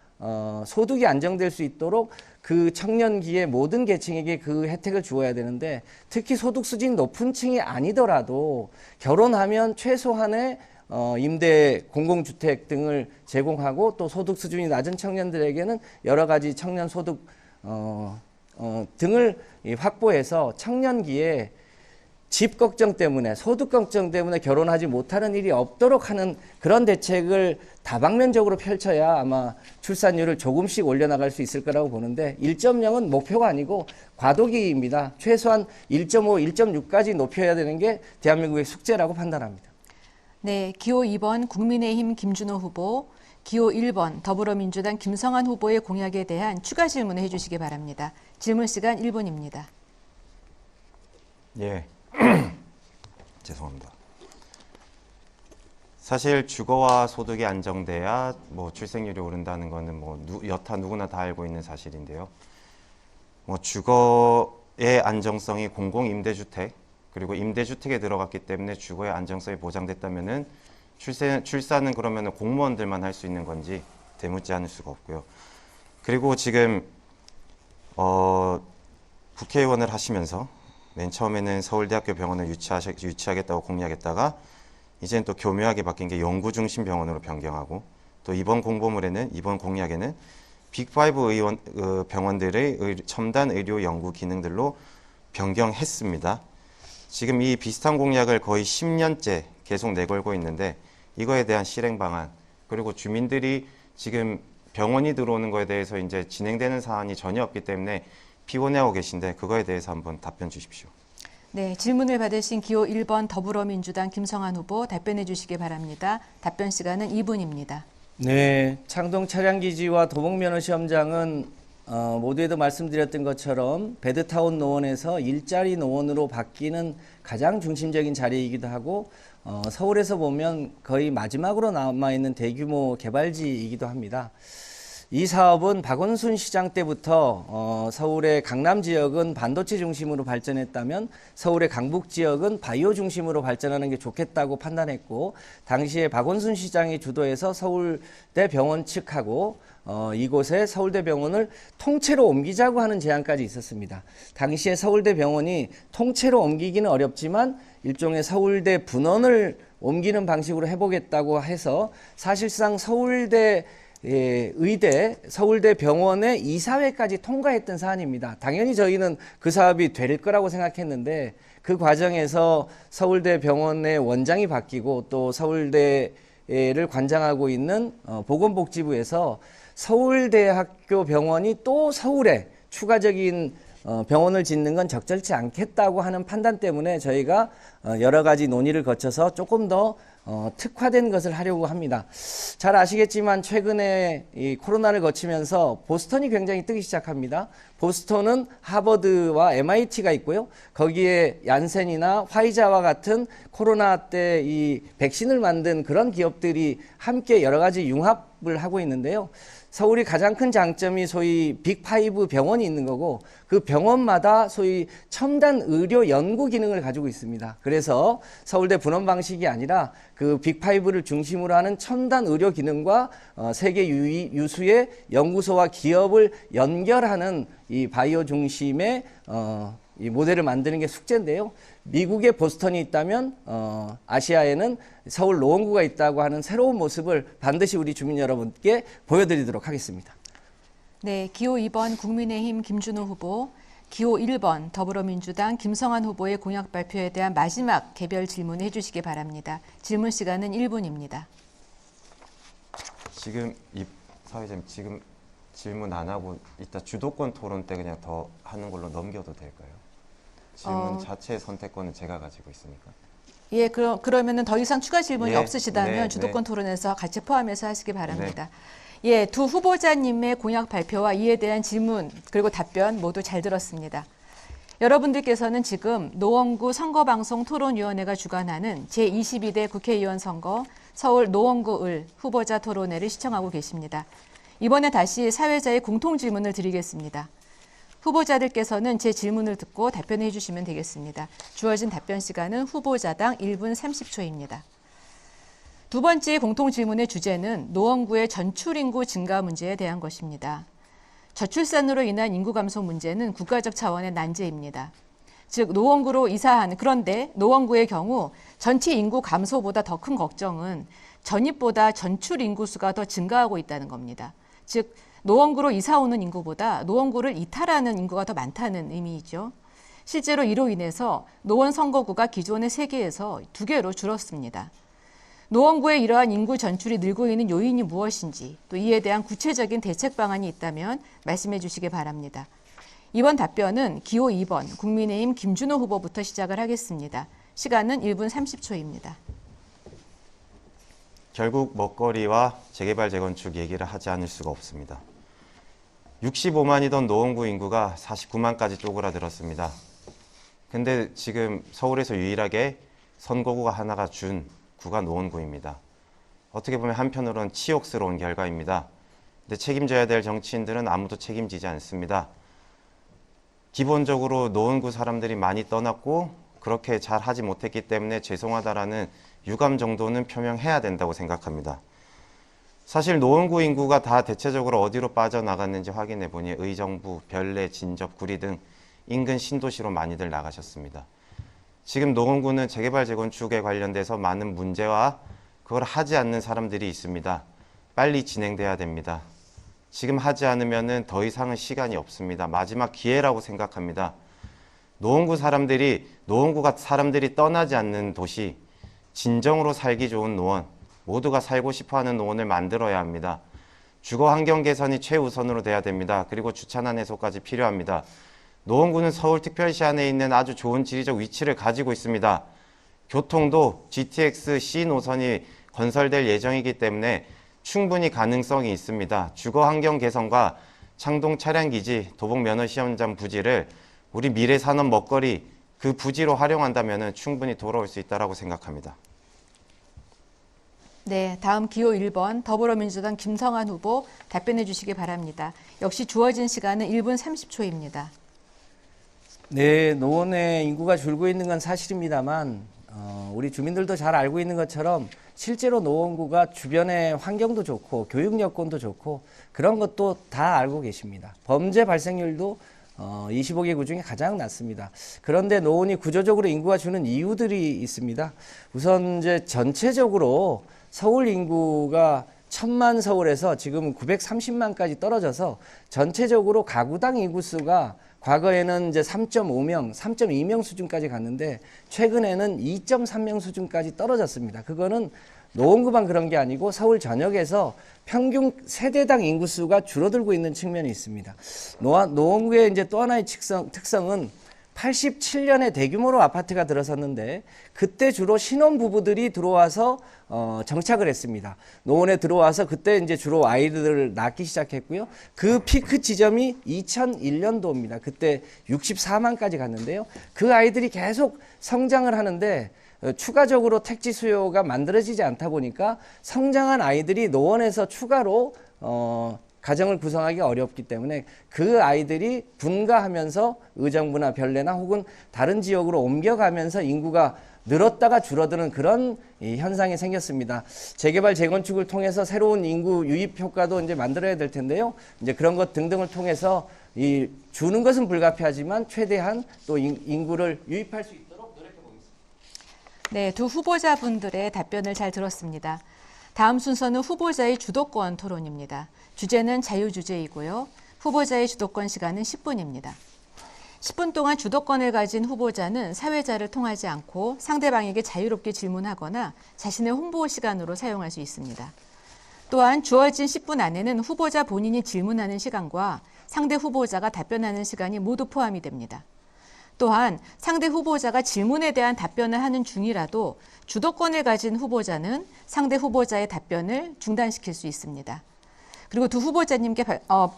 소득이 안정될 수 있도록 그 청년기에 모든 계층에게 그 혜택을 주어야 되는데, 특히 소득 수준이 높은 층이 아니더라도 결혼하면 최소한의 임대 공공주택 등을 제공하고 또 소득 수준이 낮은 청년들에게는 여러 가지 청년 소득 등을 확보해서 청년기에 집 걱정 때문에 소득 걱정 때문에 결혼하지 못하는 일이 없도록 하는 그런 대책을 다방면적으로 펼쳐야 아마 출산율을 조금씩 올려나갈 수 있을 거라고 보는데, 1.0은 목표가 아니고 과도기입니다. 최소한 1.5, 1.6까지 높여야 되는 게 대한민국의 숙제라고 판단합니다. 네, 기호 2번 국민의힘 김준호 후보, 기호 1번 더불어민주당 김성환 후보의 공약에 대한 추가 질문을 해주시기 바랍니다. 질문 시간 1분입니다. 예, 죄송합니다. 사실 주거와 소득이 안정돼야 출생률이 오른다는 거는 여타 누구나 다 알고 있는 사실인데요. 주거의 안정성이 공공임대주택 그리고 임대주택에 들어갔기 때문에 주거의 안정성이 보장됐다면은 출산은 그러면은 공무원들만 할 수 있는 건지 되묻지 않을 수가 없고요. 그리고 지금 국회의원을 하시면서 맨 처음에는 서울대학교 병원을 유치하겠다고 공약했다가 이제는 또 교묘하게 바뀐 게 연구 중심 병원으로 변경하고, 또 이번 공약에는 빅5 병원들의 첨단 의료 연구 기능들로 변경했습니다. 지금 이 비슷한 공약을 거의 10년째 계속 내걸고 있는데, 이거에 대한 실행 방안, 그리고 주민들이 지금 병원이 들어오는 거에 대해서 이제 진행되는 사안이 전혀 없기 때문에 피곤해하고 계신데, 그거에 대해서 한번 답변 주십시오. 네, 질문을 받으신 기호 1번 더불어민주당 김성환 후보 답변해 주시기 바랍니다. 답변 시간은 2분입니다. 네, 창동 차량기지와 도봉면허시험장은 모두에도 말씀드렸던 것처럼 베드타운 노원에서 일자리 노원으로 바뀌는 가장 중심적인 자리이기도 하고, 서울에서 보면 거의 마지막으로 남아있는 대규모 개발지이기도 합니다. 이 사업은 박원순 시장 때부터 서울의 강남 지역은 반도체 중심으로 발전했다면 서울의 강북 지역은 바이오 중심으로 발전하는 게 좋겠다고 판단했고, 당시에 박원순 시장이 주도해서 서울대 병원 측하고 이곳에 서울대병원을 통째로 옮기자고 하는 제안까지 있었습니다. 당시에 서울대병원이 통째로 옮기기는 어렵지만 일종의 서울대 분원을 옮기는 방식으로 해보겠다고 해서 사실상 서울대 의대, 서울대병원의 이사회까지 통과했던 사안입니다. 당연히 저희는 그 사업이 될 거라고 생각했는데, 그 과정에서 서울대병원의 원장이 바뀌고 또 서울대를 관장하고 있는 보건복지부에서 서울대학교 병원이 또 서울에 추가적인 병원을 짓는 건 적절치 않겠다고 하는 판단 때문에 저희가 여러 가지 논의를 거쳐서 조금 더 특화된 것을 하려고 합니다. 잘 아시겠지만 최근에 이 코로나를 거치면서 보스턴이 굉장히 뜨기 시작합니다. 보스턴은 하버드와 MIT가 있고요. 거기에 얀센이나 화이자와 같은 코로나 때 이 백신을 만든 그런 기업들이 함께 여러 가지 융합을 하고 있는데요. 서울이 가장 큰 장점이 소위 빅5 병원이 있는 거고 그 병원마다 소위 첨단 의료 연구 기능을 가지고 있습니다. 그래서 서울대 분원 방식이 아니라 그 빅5를 중심으로 하는 첨단 의료 기능과 세계 유수의 연구소와 기업을 연결하는 이 바이오 중심의 이 모델을 만드는 게 숙제인데요. 미국에 보스턴이 있다면 아시아에는 서울 노원구가 있다고 하는 새로운 모습을 반드시 우리 주민 여러분께 보여드리도록 하겠습니다. 네, 기호 2번 국민의힘 김준호 후보, 기호 1번 더불어민주당 김성환 후보의 공약 발표에 대한 마지막 개별 질문을 해주시기 바랍니다. 질문 시간은 1분입니다. 지금 이 사회자님 지금 질문 안 하고 이따 주도권 토론 때 그냥 더 하는 걸로 넘겨도 될까요? 질문 자체의 선택권은 제가 가지고 있으니까. 예, 그러면은 더 이상 추가 질문이 네, 없으시다면 네, 주도권 토론에서 같이 포함해서 하시기 바랍니다. 예, 두 후보자님의 공약 발표와 이에 대한 질문 그리고 답변 모두 잘 들었습니다. 여러분들께서는 지금 노원구 선거방송 토론위원회가 주관하는 제22대 국회의원 선거 서울 노원구 을 후보자 토론회를 시청하고 계십니다. 이번에 다시 사회자의 공통 질문을 드리겠습니다. 후보자들께서는 제 질문을 듣고 답변해 주시면 되겠습니다. 주어진 답변 시간은 후보자당 1분 30초입니다. 두 번째 공통 질문의 주제는 노원구의 전출 인구 증가 문제에 대한 것입니다. 저출산으로 인한 인구 감소 문제는 국가적 차원의 난제입니다. 즉 노원구로 이사하는 그런데 노원구의 경우 전체 인구 감소보다 더 큰 걱정은 전입보다 전출 인구수가 더 증가하고 있다는 겁니다. 즉 노원구로 이사 오는 인구보다 노원구를 이탈하는 인구가 더 많다는 의미이죠. 실제로 이로 인해서 노원 선거구가 기존의 3개에서 2개로 줄었습니다. 노원구의 이러한 인구 전출이 늘고 있는 요인이 무엇인지 또 이에 대한 구체적인 대책 방안이 있다면 말씀해 주시기 바랍니다. 이번 답변은 기호 2번 국민의힘 김준호 후보부터 시작을 하겠습니다. 시간은 1분 30초입니다. 결국 먹거리와 재개발 재건축 얘기를 하지 않을 수가 없습니다. 65만이던 노원구 인구가 49만까지 쪼그라들었습니다. 근데 지금 서울에서 유일하게 선거구가 하나가 준 구가 노원구입니다. 어떻게 보면 한편으로는 치욕스러운 결과입니다. 근데 책임져야 될 정치인들은 아무도 책임지지 않습니다. 기본적으로 노원구 사람들이 많이 떠났고 그렇게 잘 하지 못했기 때문에 죄송하다라는 유감 정도는 표명해야 된다고 생각합니다. 사실 노원구 인구가 다 대체적으로 어디로 빠져나갔는지 확인해 보니 의정부, 별내, 진접, 구리 등 인근 신도시로 많이들 나가셨습니다. 지금 노원구는 재개발 재건축에 관련돼서 많은 문제와 그걸 하지 않는 사람들이 있습니다. 빨리 진행돼야 됩니다. 지금 하지 않으면 더 이상은 시간이 없습니다. 마지막 기회라고 생각합니다. 노원구가 사람들이 떠나지 않는 도시, 진정으로 살기 좋은 노원, 모두가 살고 싶어하는 노원을 만들어야 합니다. 주거 환경 개선이 최우선으로 돼야 됩니다. 그리고 주차난 해소까지 필요합니다. 노원구는 서울특별시 안에 있는 아주 좋은 지리적 위치를 가지고 있습니다. 교통도 GTX C 노선이 건설될 예정이기 때문에 충분히 가능성이 있습니다. 주거 환경 개선과 창동 차량기지, 도봉 면허시험장 부지를 우리 미래 산업 먹거리 그 부지로 활용한다면 충분히 돌아올 수 있다고 생각합니다. 네, 다음 기호 1번 더불어민주당 김성환 후보 답변해 주시기 바랍니다. 역시 주어진 시간은 1분 30초입니다. 네, 노원의 인구가 줄고 있는 건 사실입니다만 우리 주민들도 잘 알고 있는 것처럼 실제로 노원구가 주변의 환경도 좋고 교육 여건도 좋고 그런 것도 다 알고 계십니다. 범죄 발생률도 25개 구 중에 가장 낮습니다. 그런데 노원이 구조적으로 인구가 주는 이유들이 있습니다. 우선 이제 전체적으로 서울 인구가 1000만 서울에서 지금 930만까지 떨어져서 전체적으로 가구당 인구수가 과거에는 이제 3.5명, 3.2명 수준까지 갔는데 최근에는 2.3명 수준까지 떨어졌습니다. 그거는 노원구만 그런 게 아니고 서울 전역에서 평균 세대당 인구수가 줄어들고 있는 측면이 있습니다. 노원구의 이제 또 하나의 특성은 87년에 대규모로 아파트가 들어섰는데 그때 주로 신혼부부들이 들어와서 정착을 했습니다. 노원에 들어와서 그때 이제 주로 아이들을 낳기 시작했고요. 그 피크 지점이 2001년도입니다. 그때 64만까지 갔는데요. 그 아이들이 계속 성장을 하는데 추가적으로 택지 수요가 만들어지지 않다 보니까 성장한 아이들이 노원에서 추가로 가정을 구성하기 어렵기 때문에 그 아이들이 분가하면서 의정부나 별내나 혹은 다른 지역으로 옮겨가면서 인구가 늘었다가 줄어드는 그런 현상이 생겼습니다. 재개발 재건축을 통해서 새로운 인구 유입 효과도 이제 만들어야 될 텐데요. 이제 그런 것 등등을 통해서 주는 것은 불가피하지만 최대한 또 인구를 유입할 수 있도록 노력해 보겠습니다. 네, 두 후보자분들의 답변을 잘 들었습니다. 다음 순서는 후보자의 주도권 토론입니다. 주제는 자유주제이고요. 후보자의 주도권 시간은 10분입니다. 10분 동안 주도권을 가진 후보자는 사회자를 통하지 않고 상대방에게 자유롭게 질문하거나 자신의 홍보 시간으로 사용할 수 있습니다. 또한 주어진 10분 안에는 후보자 본인이 질문하는 시간과 상대 후보자가 답변하는 시간이 모두 포함이 됩니다. 또한 상대 후보자가 질문에 대한 답변을 하는 중이라도 주도권을 가진 후보자는 상대 후보자의 답변을 중단시킬 수 있습니다. 그리고 두 후보자님께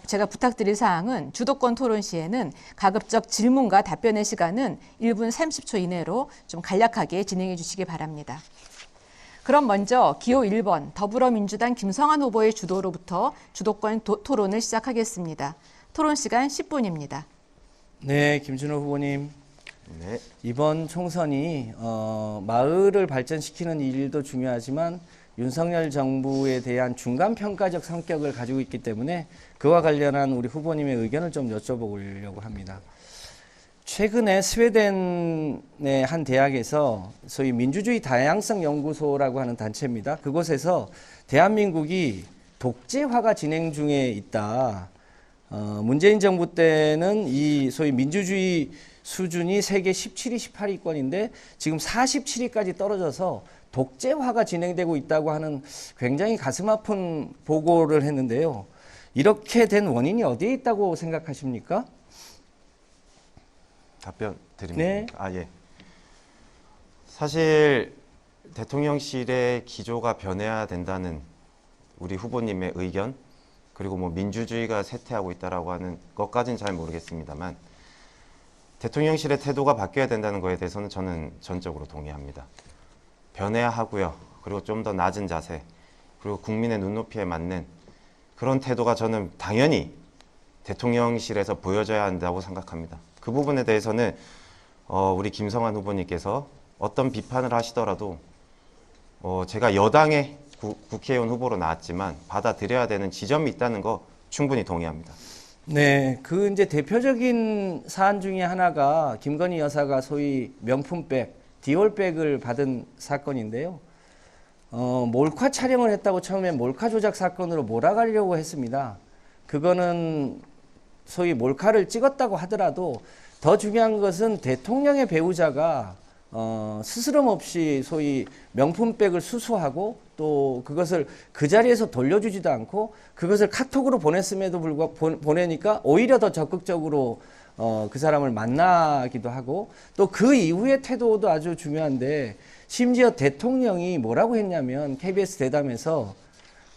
제가 부탁드릴 사항은 주도권 토론 시에는 가급적 질문과 답변의 시간은 1분 30초 이내로 좀 간략하게 진행해 주시기 바랍니다. 그럼 먼저 기호 1번 더불어민주당 김성환 후보의 주도로부터 주도권 토론을 시작하겠습니다. 토론 시간 10분입니다. 네, 김준호 후보님. 네. 이번 총선이 마을을 발전시키는 일도 중요하지만 윤석열 정부에 대한 중간평가적 성격을 가지고 있기 때문에 그와 관련한 우리 후보님의 의견을 좀 여쭤보려고 합니다. 최근에 스웨덴의 한 대학에서 소위 민주주의 다양성 연구소라고 하는 단체입니다. 그곳에서 대한민국이 독재화가 진행 중에 있다. 문재인 정부 때는 이 소위 민주주의 수준이 세계 17위, 18위권인데 지금 47위까지 떨어져서 독재화가 진행되고 있다고 하는 굉장히 가슴 아픈 보고를 했는데요. 이렇게 된 원인이 어디에 있다고 생각하십니까? 답변 드립니다. 네. 예. 사실 대통령실의 기조가 변해야 된다는 우리 후보님의 의견, 그리고 뭐 민주주의가 쇠퇴하고 있다라고 하는 것까지는 잘 모르겠습니다만 대통령실의 태도가 바뀌어야 된다는 거에 대해서는 저는 전적으로 동의합니다. 변해야 하고요. 그리고 좀 더 낮은 자세, 그리고 국민의 눈높이에 맞는 그런 태도가 저는 당연히 대통령실에서 보여져야 한다고 생각합니다. 그 부분에 대해서는 우리 김성환 후보님께서 어떤 비판을 하시더라도 제가 여당의 국회의원 후보로 나왔지만 받아들여야 되는 지점이 있다는 거 충분히 동의합니다. 네, 그 이제 대표적인 사안 중에 하나가 김건희 여사가 소위 명품백, 디올백을 받은 사건인데요. 몰카 촬영을 했다고 처음에 몰카 조작 사건으로 몰아가려고 했습니다. 그거는 소위 몰카를 찍었다고 하더라도 더 중요한 것은 대통령의 배우자가 스스럼 없이 소위 명품백을 수수하고 또 그것을 그 자리에서 돌려주지도 않고 그것을 카톡으로 보냈음에도 불구하고 보내니까 오히려 더 적극적으로 그 사람을 만나기도 하고 또 그 이후의 태도도 아주 중요한데 심지어 대통령이 뭐라고 했냐면 KBS 대담에서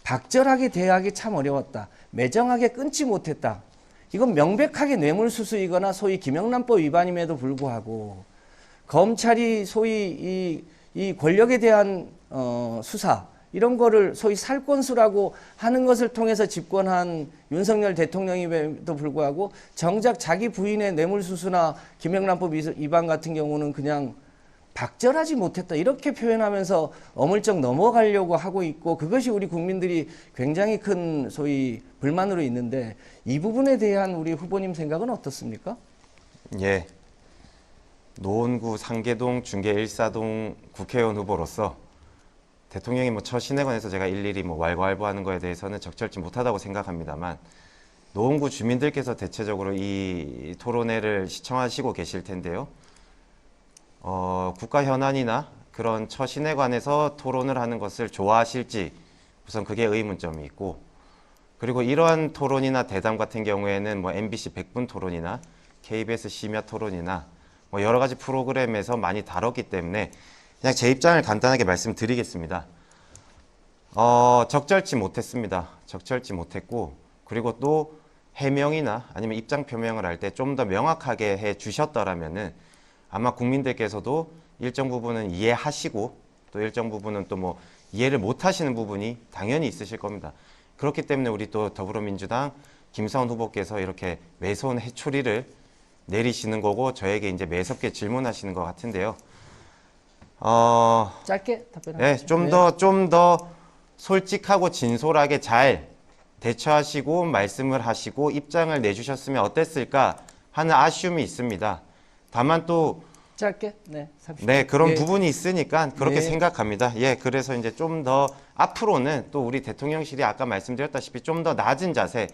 박절하게 대하기 참 어려웠다. 매정하게 끊지 못했다. 이건 명백하게 뇌물수수이거나 소위 김영란법 위반임에도 불구하고 검찰이 소위 이 권력에 대한 수사 이런 거를 소위 살권수라고 하는 것을 통해서 집권한 윤석열 대통령임에도 불구하고 정작 자기 부인의 뇌물수수나 김영란법 위반 같은 경우는 그냥 박절하지 못했다 이렇게 표현하면서 어물쩍 넘어가려고 하고 있고 그것이 우리 국민들이 굉장히 큰 소위 불만으로 있는데 이 부분에 대한 우리 후보님 생각은 어떻습니까? 예. 노원구 상계동 중계 1사동 국회의원 후보로서 대통령이 첫 시내건에서 제가 일일이 왈가왈부하는 거에 대해서는 적절치 못하다고 생각합니다만 노원구 주민들께서 대체적으로 이 토론회를 시청하시고 계실 텐데요. 국가 현안이나 그런 처신에 관해서 토론을 하는 것을 좋아하실지 우선 그게 의문점이 있고, 그리고 이러한 토론이나 대담 같은 경우에는 뭐 MBC 100분 토론이나 KBS 심야 토론이나 뭐 여러 가지 프로그램에서 많이 다뤘기 때문에 그냥 제 입장을 간단하게 말씀드리겠습니다. 적절치 못했습니다. 적절치 못했고, 그리고 또 해명이나 아니면 입장 표명을 할 때 좀 더 명확하게 해 주셨더라면은 아마 국민들께서도 일정 부분은 이해하시고 또 일정 부분은 또 뭐 이해를 못 하시는 부분이 당연히 있으실 겁니다. 그렇기 때문에 우리 또 더불어민주당 김성환 후보께서 이렇게 매서운 해초리를 내리시는 거고 저에게 이제 매섭게 질문하시는 것 같은데요. 짧게 답변하세요. 네, 좀 더 솔직하고 진솔하게 잘 대처하시고 말씀을 하시고 입장을 내주셨으면 어땠을까 하는 아쉬움이 있습니다. 다만 또 짧게, 네, 30초. 네, 그런 예. 부분이 있으니까 그렇게 네. 생각합니다. 예, 그래서 이제 좀 더 앞으로는 또 우리 대통령실이 아까 말씀드렸다시피 좀 더 낮은 자세,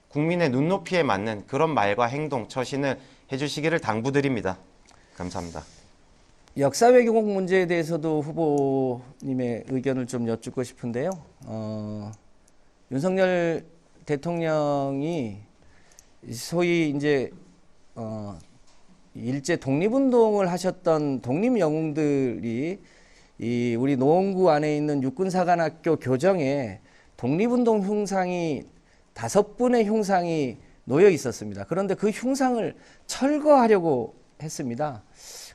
국민의 눈높이에 맞는 그런 말과 행동, 처신을 해주시기를 당부드립니다. 감사합니다. 역사 왜곡 문제에 대해서도 후보님의 의견을 좀 여쭙고 싶은데요. 윤석열 대통령이 소위 이제 일제 독립운동을 하셨던 독립영웅들이 이 우리 노원구 안에 있는 육군사관학교 교정에 독립운동 흉상이 5분의 흉상이 놓여 있었습니다. 그런데 그 흉상을 철거하려고 했습니다.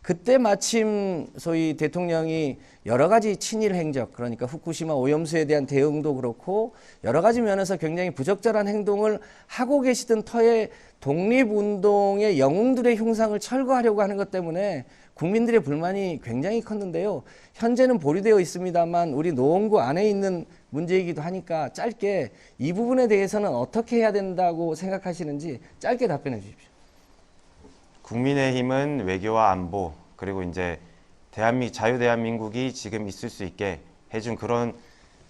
그때 마침 소위 대통령이 여러 가지 친일 행적, 그러니까 후쿠시마 오염수에 대한 대응도 그렇고 여러 가지 면에서 굉장히 부적절한 행동을 하고 계시던 터에 독립운동의 영웅들의 흉상을 철거하려고 하는 것 때문에 국민들의 불만이 굉장히 컸는데요. 현재는 보류되어 있습니다만 우리 노원구 안에 있는 문제이기도 하니까 짧게 이 부분에 대해서는 어떻게 해야 된다고 생각하시는지 짧게 답변해 주십시오. 국민의힘은 외교와 안보 그리고 이제 자유대한민국이 지금 있을 수 있게 해준 그런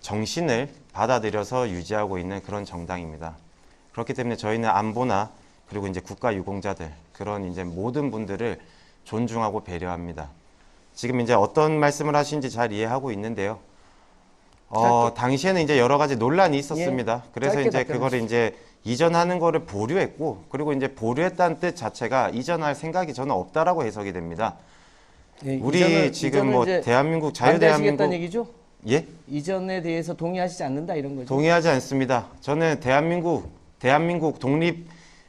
정신을 받아들여서 유지하고 있는 그런 정당입니다. 그렇기 때문에 저희는 안보나 그리고 이제 국가 유공자들 그런 이제 모든 분들을 존중하고 배려합니다. 지금 이제 어떤 말씀을 하시는지 잘 이해하고 있는데요. 당시에는 이제 여러 가지 논란이 있었습니다. 예, 그래서 짧게 이제 그거를 이제 이전하는 거를 보류했고, 그리고 이제 보류했다는 뜻 자체가 이전할 생각이 저는 없다라고 해석이 됩니다. 예, 우리 지금 뭐 대한민국 반대하시겠다는 자유대한민국 얘기죠? 예? 이전에 대해서 동의하시지 않는다 이런 거죠? 동의하지 않습니다. 저는 대한민국 독립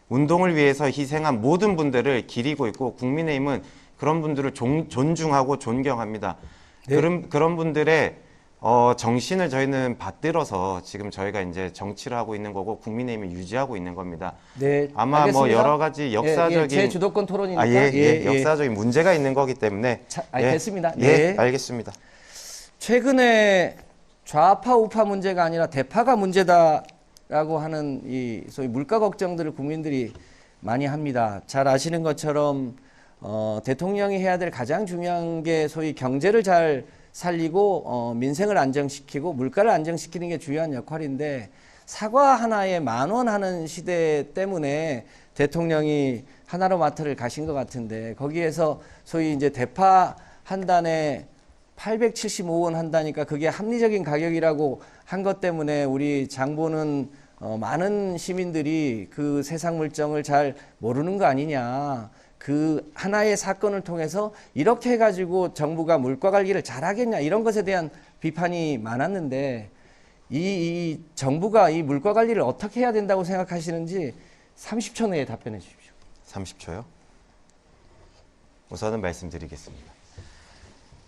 운동을 위해서 희생한 모든 분들을 기리고 있고 국민의힘은 그런 분들을 존중하고 존경합니다. 네. 그런 분들의 정신을 저희는 받들어서 지금 저희가 이제 정치를 하고 있는 거고 국민의힘을 유지하고 있는 겁니다. 네, 아마 알겠습니다. 뭐 여러 가지 역사적인 제 주도권 토론이니까 역사적인 문제가 있는 거기 때문에 됐습니다. 예, 네. 알겠습니다. 최근에 좌파 우파 문제가 아니라 대파가 문제다라고 하는 이 소위 물가 걱정들을 국민들이 많이 합니다. 잘 아시는 것처럼 대통령이 해야 될 가장 중요한 게 소위 경제를 잘 살리고 민생을 안정시키고 물가를 안정시키는 게 중요한 역할인데 사과 하나에 10,000원 하는 시대 때문에 대통령이 하나로마트를 가신 것 같은데 거기에서 소위 이제 대파 한 단에 875원 한다니까 그게 합리적인 가격이라고 한 것 때문에 우리 장보는 많은 시민들이 그 세상 물정을 잘 모르는 거 아니냐. 그 하나의 사건을 통해서 이렇게 해가지고 정부가 물가 관리를 잘하겠냐 이런 것에 대한 비판이 많았는데 이 정부가 이 물가 관리를 어떻게 해야 된다고 생각하시는지 30초 내에 답변해 주십시오. 30초요? 우선은 말씀드리겠습니다.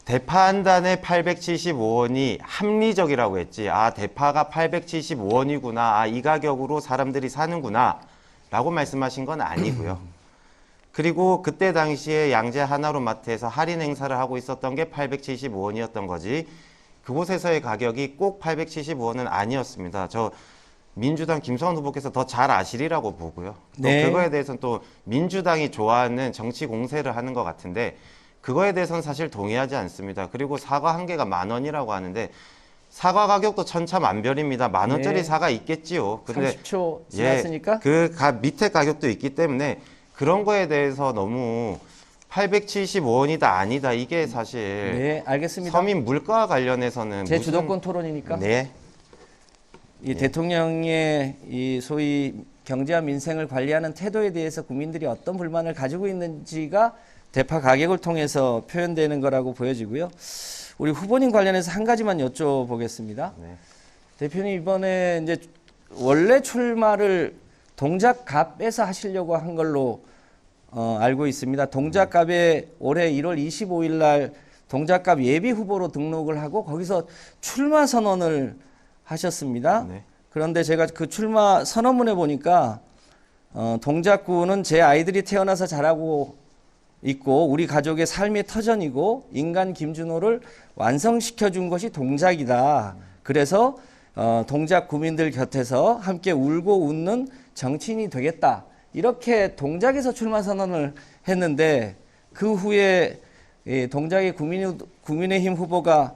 대파 한 단에 875원이 합리적이라고 했지. 아, 대파가 875원이구나. 아, 이 가격으로 사람들이 사는구나. 라고 말씀하신 건 아니고요. 그리고 그때 당시에 양재 하나로마트에서 할인 행사를 하고 있었던 게 875원이었던 거지. 그곳에서의 가격이 꼭 875원은 아니었습니다. 저 민주당 김성환 후보께서 더 잘 아시리라고 보고요. 네. 또 그거에 대해서는 또 민주당이 좋아하는 정치 공세를 하는 것 같은데 그거에 대해서는 사실 동의하지 않습니다. 그리고 사과 한 개가 10,000원이라고 하는데 사과 가격도 천차만별입니다. 10,000원짜리 네. 사과 있겠지요. 근데 30초 지났으니까 밑에 가격도 있기 때문에 그런 거에 대해서 너무 875원이다 아니다 이게 사실 네, 알겠습니다. 서민 물가와 관련해서는 제 무슨- 주도권 토론이니까. 네. 이 대통령의 이 소위 경제와 민생을 관리하는 태도에 대해서 국민들이 어떤 불만을 가지고 있는지가 대파 가격을 통해서 표현되는 거라고 보여지고요. 우리 후보님 관련해서 한 가지만 여쭤보겠습니다. 네. 대표님 이번에 이제 원래 출마를 동작갑에서 하시려고 한 걸로 알고 있습니다. 동작갑에 올해 1월 25일 날 동작갑 예비 후보로 등록을 하고 거기서 출마 선언을 하셨습니다. 네. 그런데 제가 그 출마 선언문에 보니까 동작구는 제 아이들이 태어나서 자라고 있고 우리 가족의 삶의 터전이고 인간 김준호를 완성시켜 준 것이 동작이다. 그래서 동작 구민들 곁에서 함께 울고 웃는 정치인이 되겠다. 이렇게 동작에서 출마 선언을 했는데 그 후에 동작의 국민의힘 후보가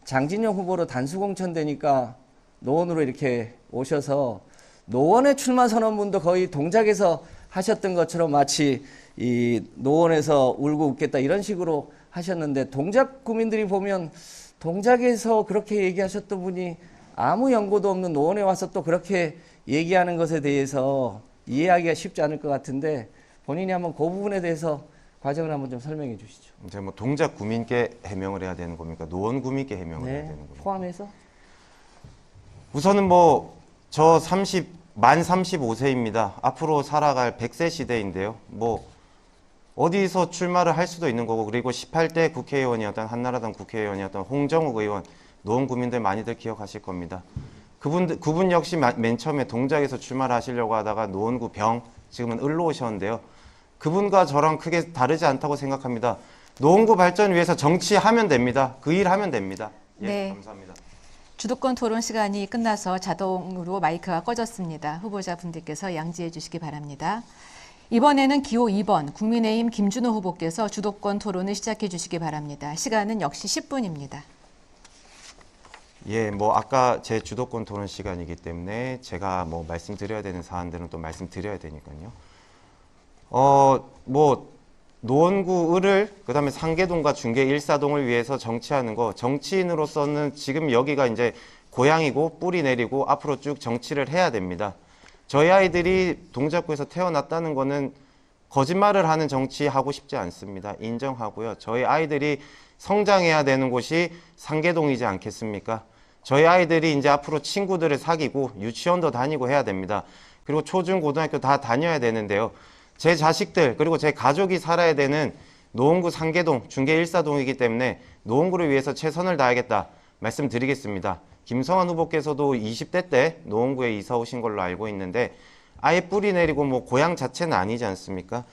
장진영 후보로 단수공천되니까 노원으로 이렇게 오셔서 노원의 출마 선언문도 거의 동작에서 하셨던 것처럼 마치 이 노원에서 울고 웃겠다 이런 식으로 하셨는데 동작 구민들이 보면 동작에서 그렇게 얘기하셨던 분이 아무 연고도 없는 노원에 와서 또 그렇게 얘기하는 것에 대해서 이해하기가 쉽지 않을 것 같은데 본인이 한번 그 부분에 대해서 과정을 한번 좀 설명해 주시죠. 이제 뭐 동작 구민께 해명을 해야 되는 겁니까? 노원 구민께 해명을 해야 네, 되는 겁니까? 포함해서 우선은 뭐 저 만 35세입니다. 앞으로 살아갈 100세 시대인데요. 뭐 어디서 출마를 할 수도 있는 거고 그리고 18대 국회의원이었던 한나라당 국회의원이었던 홍정욱 의원 노원 구민들 많이들 기억하실 겁니다. 그분 역시 맨 처음에 동작에서 출마를 하시려고 하다가 노원구 병 지금은 을로 오셨는데요. 그분과 저랑 크게 다르지 않다고 생각합니다. 노원구 발전 위해서 정치하면 됩니다. 그 일 하면 됩니다. 예, 네. 감사합니다. 주도권 토론 시간이 끝나서 자동으로 마이크가 꺼졌습니다. 후보자분들께서 양지해 주시기 바랍니다. 이번에는 기호 2번 국민의힘 김준호 후보께서 주도권 토론을 시작해 주시기 바랍니다. 시간은 역시 10분입니다. 예, 뭐 아까 제 주도권 토론 시간이기 때문에 제가 뭐 말씀드려야 되는 사안들은 또 말씀드려야 되니까요. 뭐 노원구 을을 그다음에 상계동과 중계 1사동을 위해서 정치하는 거 정치인으로서는 지금 여기가 이제 고향이고 뿌리 내리고 앞으로 쭉 정치를 해야 됩니다. 저희 아이들이 동작구에서 태어났다는 거는 거짓말을 하는 정치 하고 싶지 않습니다. 인정하고요. 저희 아이들이 성장해야 되는 곳이 상계동이지 않겠습니까? 저희 아이들이 이제 앞으로 친구들을 사귀고 유치원도 다니고 해야 됩니다. 그리고 초중 고등학교 다 다녀야 되는데요. 제 자식들 그리고 제 가족이 살아야 되는 노원구 상계동 중계 1사동이기 때문에 노원구를 위해서 최선을 다하겠다 말씀드리겠습니다. 김성환 후보께서도 20대 때 노원구에 이사 오신 걸로 알고 있는데 아예 뿌리 내리고 뭐 고향 자체는 아니지 않습니까?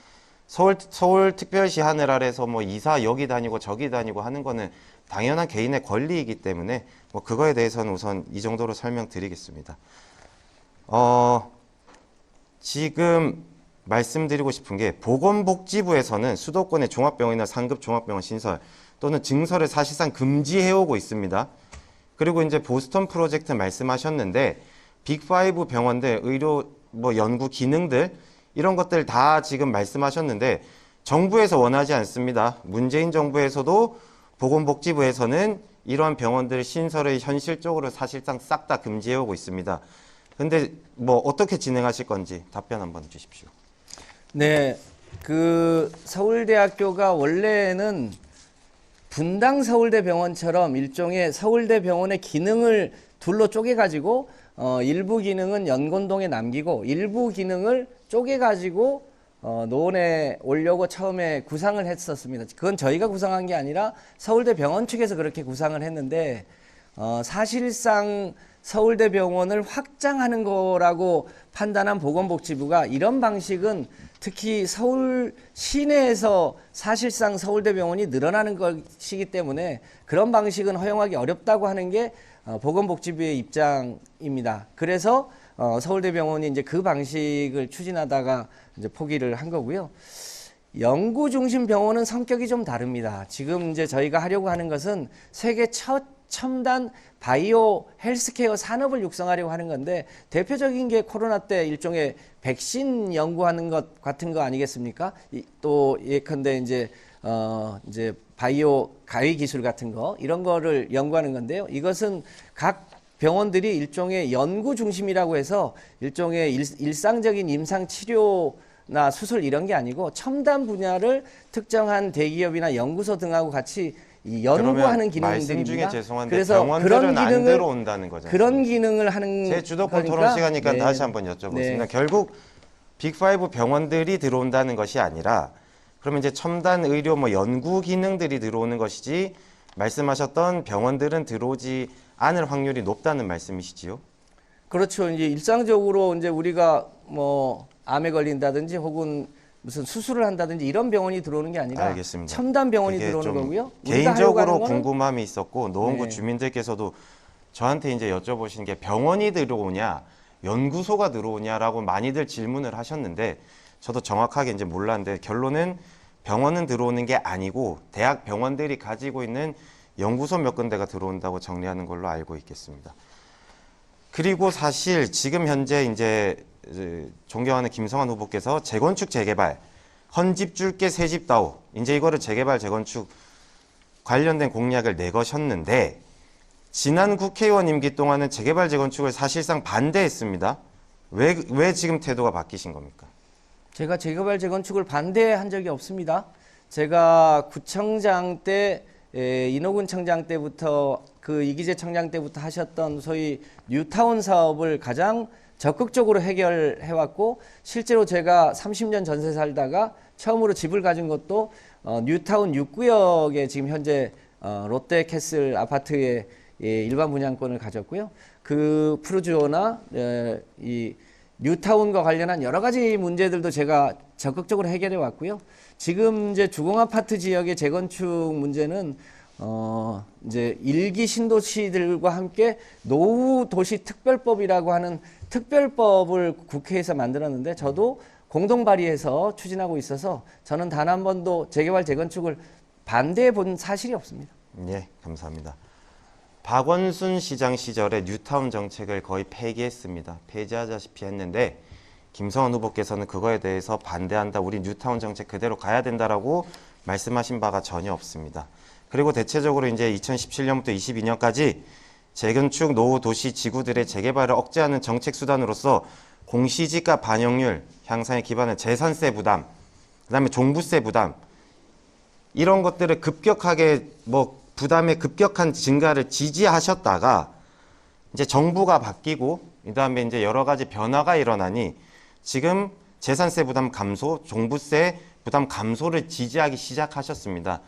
서울특별시 하늘 아래서 뭐 이사 여기 다니고 저기 다니고 하는 거는 당연한 개인의 권리이기 때문에 뭐 그거에 대해서는 우선 이 정도로 설명드리겠습니다. 지금 말씀드리고 싶은 게 보건복지부에서는 수도권의 종합병원이나 상급 종합병원 신설 또는 증설을 사실상 금지해오고 있습니다. 그리고 이제 보스턴 프로젝트 말씀하셨는데 빅5 병원들 의료 뭐 연구 기능들 이런 것들 다 지금 말씀하셨는데 정부에서 원하지 않습니다. 문재인 정부에서도 보건복지부에서는 이러한 병원들 신설을 현실적으로 사실상 싹 다 금지해오고 있습니다. 근데 뭐 어떻게 진행하실 건지 답변 한번 주십시오. 네, 그 서울대학교가 원래는 분당 서울대병원처럼 일종의 서울대병원의 기능을 둘로 쪼개가지고 일부 기능은 연곤동에 남기고 일부 기능을 쪼개가지고 노원에 오려고 처음에 구상을 했었습니다. 그건 저희가 구상한 게 아니라 서울대병원 측에서 그렇게 구상을 했는데 사실상 서울대병원을 확장하는 거라고 판단한 보건복지부가 이런 방식은 특히 서울 시내에서 사실상 서울대병원이 늘어나는 것이기 때문에 그런 방식은 허용하기 어렵다고 하는 게 보건복지부의 입장입니다. 그래서 서울대병원이 이제 그 방식을 추진하다가 이제 포기를 한 거고요. 연구 중심 병원은 성격이 좀 다릅니다. 지금 이제 저희가 하려고 하는 것은 세계 첫 첨단 바이오 헬스케어 산업을 육성하려고 하는 건데 대표적인 게 코로나 때 일종의 백신 연구하는 것 같은 거 아니겠습니까? 또 예컨대 이제 이제 바이오 가위 기술 같은 거 이런 거를 연구하는 건데요. 이것은 각 병원들이 일종의 연구 중심이라고 해서 일종의 일상적인 임상 치료나 수술 이런 게 아니고 첨단 분야를 특정한 대기업이나 연구소 등하고 같이 이 연구하는 기능들입니다. 말씀 중에 죄송한데 그래서 병원들은 안 들어온다는 거잖아요. 그런 기능을 하는 제 주도권 거니까, 토론 시간이니까 네. 다시 한번 여쭤보겠습니다. 네. 결국 빅5 병원들이 들어온다는 것이 아니라 그러면 이제 첨단 의료 뭐 연구 기능들이 들어오는 것이지 말씀하셨던 병원들은 들어오지 않을 확률이 높다는 말씀이시지요? 그렇죠. 이제 일상적으로 이제 우리가 뭐 암에 걸린다든지 혹은 무슨 수술을 한다든지 이런 병원이 들어오는 게 아니라 알겠습니다. 첨단 병원이 그게 들어오는 좀 거고요. 개인적으로 궁금함이 있었고 노원구 네. 주민들께서도 저한테 이제 여쭤보시는 게 병원이 들어오냐 연구소가 들어오냐라고 많이들 질문을 하셨는데 저도 정확하게 이제 몰랐는데 결론은 병원은 들어오는 게 아니고 대학 병원들이 가지고 있는 연구소 몇 군데가 들어온다고 정리하는 걸로 알고 있겠습니다. 그리고 사실 지금 현재 이제 존경하는 김성환 후보께서 재건축 재개발 헌집 줄게 새집 다오 이제 이거를 재개발 재건축 관련된 공약을 내거셨는데 지난 국회의원 임기 동안은 재개발 재건축을 사실상 반대했습니다. 왜 지금 태도가 바뀌신 겁니까? 제가 재개발 재건축을 반대한 적이 없습니다. 제가 구청장 때 인호군 청장 때부터 그 이기재 청장 때부터 하셨던 소위 뉴타운 사업을 가장 적극적으로 해결해왔고 실제로 제가 30년 전세 살다가 처음으로 집을 가진 것도 뉴타운 6구역에 지금 현재 롯데캐슬 아파트에 일반 분양권을 가졌고요. 그 푸르지오나 이 뉴타운과 관련한 여러 가지 문제들도 제가 적극적으로 해결해 왔고요. 지금 이제 주공아파트 지역의 재건축 문제는 이제 일기 신도시들과 함께 노후도시특별법이라고 하는 특별법을 국회에서 만들었는데 저도 공동 발의해서 추진하고 있어서 저는 단 한 번도 재개발 재건축을 반대해 본 사실이 없습니다. 예, 감사합니다. 박원순 시장 시절에 뉴타운 정책을 거의 폐기했습니다. 폐지하자시피 했는데 김성환 후보께서는 그거에 대해서 반대한다. 우리 뉴타운 정책 그대로 가야 된다라고 말씀하신 바가 전혀 없습니다. 그리고 대체적으로 이제 2017년부터 22년까지 재건축 노후 도시 지구들의 재개발을 억제하는 정책 수단으로서 공시지가 반영률 향상에 기반한 재산세 부담, 그다음에 종부세 부담 이런 것들을 급격하게 부담의 급격한 증가를 지지하셨다가 이제 정부가 바뀌고 그다음에 이제 여러 가지 변화가 일어나니 지금 재산세 부담 감소, 종부세 부담 감소를 지지하기 시작하셨습니다.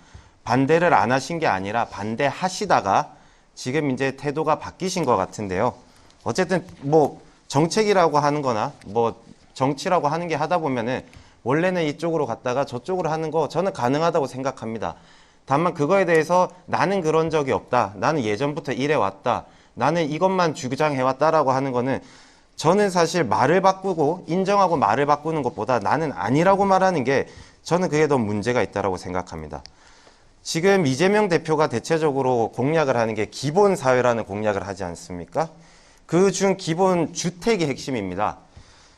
반대를 안 하신 게 아니라 반대하시다가 지금 이제 태도가 바뀌신 것 같은데요. 어쨌든 뭐 정책이라고 하는 거나 뭐 정치라고 하는 게 하다 보면은 원래는 이쪽으로 갔다가 저쪽으로 하는 거 저는 가능하다고 생각합니다. 다만 그거에 대해서 나는 그런 적이 없다. 나는 예전부터 이래 왔다. 나는 이것만 주장해왔다라고 하는 거는 저는 사실 말을 바꾸고 인정하고 말을 바꾸는 것보다 나는 아니라고 말하는 게 저는 그게 더 문제가 있다고 생각합니다. 지금 이재명 대표가 대체적으로 공약을 하는 게 기본사회라는 공약을 하지 않습니까? 그중 기본 주택이 핵심입니다.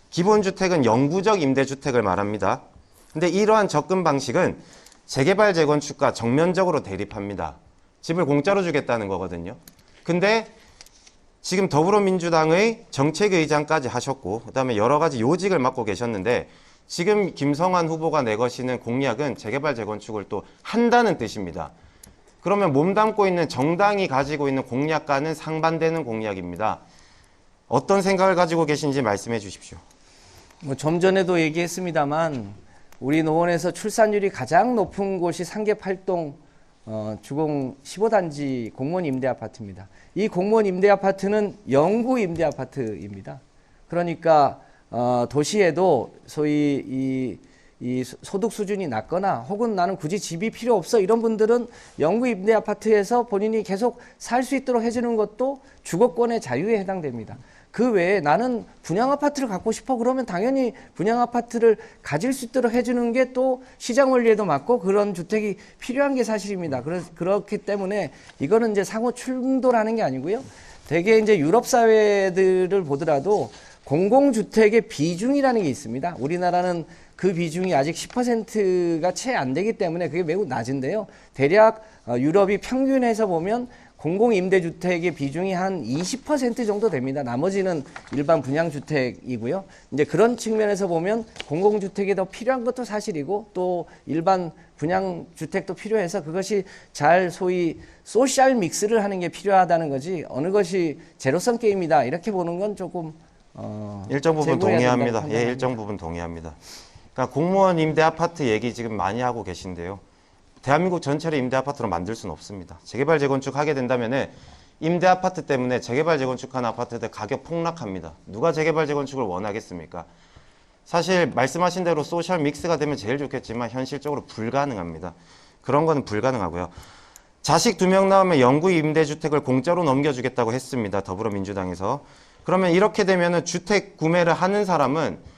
기본주택은 영구적 임대주택을 말합니다. 근데 이러한 접근 방식은 재개발 재건축과 정면적으로 대립합니다. 집을 공짜로 주겠다는 거거든요. 근데 지금 더불어민주당의 정책의장까지 하셨고 그다음에 여러 가지 요직을 맡고 계셨는데 지금 김성환 후보가 내거시는 공약은 재개발 재건축을 또 한다는 뜻입니다. 그러면 몸담고 있는 정당이 가지고 있는 공약과는 상반되는 공약입니다. 어떤 생각을 가지고 계신지 말씀해 주십시오. 좀 전에도 얘기했습니다만 우리 노원에서 출산율이 가장 높은 곳이 상계 8동 주공 15단지 공무원 임대 아파트입니다. 이 공무원 임대 아파트는 영구 임대 아파트입니다. 그러니까 도시에도 소위 이 소득 수준이 낮거나 혹은 나는 굳이 집이 필요 없어 이런 분들은 영구 임대 아파트에서 본인이 계속 살 수 있도록 해주는 것도 주거권의 자유에 해당됩니다. 그 외에 나는 분양 아파트를 갖고 싶어 그러면 당연히 분양 아파트를 가질 수 있도록 해주는 게 또 시장 원리에도 맞고 그런 주택이 필요한 게 사실입니다. 그렇기 때문에 이거는 이제 상호 충돌하는 게 아니고요. 대개 이제 유럽 사회들을 보더라도 공공주택의 비중이라는 게 있습니다. 우리나라는 그 비중이 아직 10%가 채 안 되기 때문에 그게 매우 낮은데요. 대략 유럽이 평균해서 보면 공공임대주택의 비중이 한 20% 정도 됩니다. 나머지는 일반 분양주택이고요. 이제 그런 측면에서 보면 공공주택이 더 필요한 것도 사실이고 또 일반 분양주택도 필요해서 그것이 잘 소위 소셜 믹스를 하는 게 필요하다는 거지 어느 것이 제로섬 게임이다 이렇게 보는 건 조금 일정 부분 제고해야 동의합니다. 된다고 예, 판단합니다. 일정 부분 동의합니다. 그러니까 공무원 임대 아파트 얘기 지금 많이 하고 계신데요. 대한민국 전체를 임대 아파트로 만들 수는 없습니다. 재개발 재건축 하게 된다면은 임대 아파트 때문에 재개발 재건축한 아파트들 가격 폭락합니다. 누가 재개발 재건축을 원하겠습니까? 사실 말씀하신 대로 소셜 믹스가 되면 제일 좋겠지만 현실적으로 불가능합니다. 그런 거는 불가능하고요. 자식 2명 나오면 영구 임대주택을 공짜로 넘겨주겠다고 했습니다. 더불어민주당에서. 그러면 이렇게 되면은 주택 구매를 하는 사람은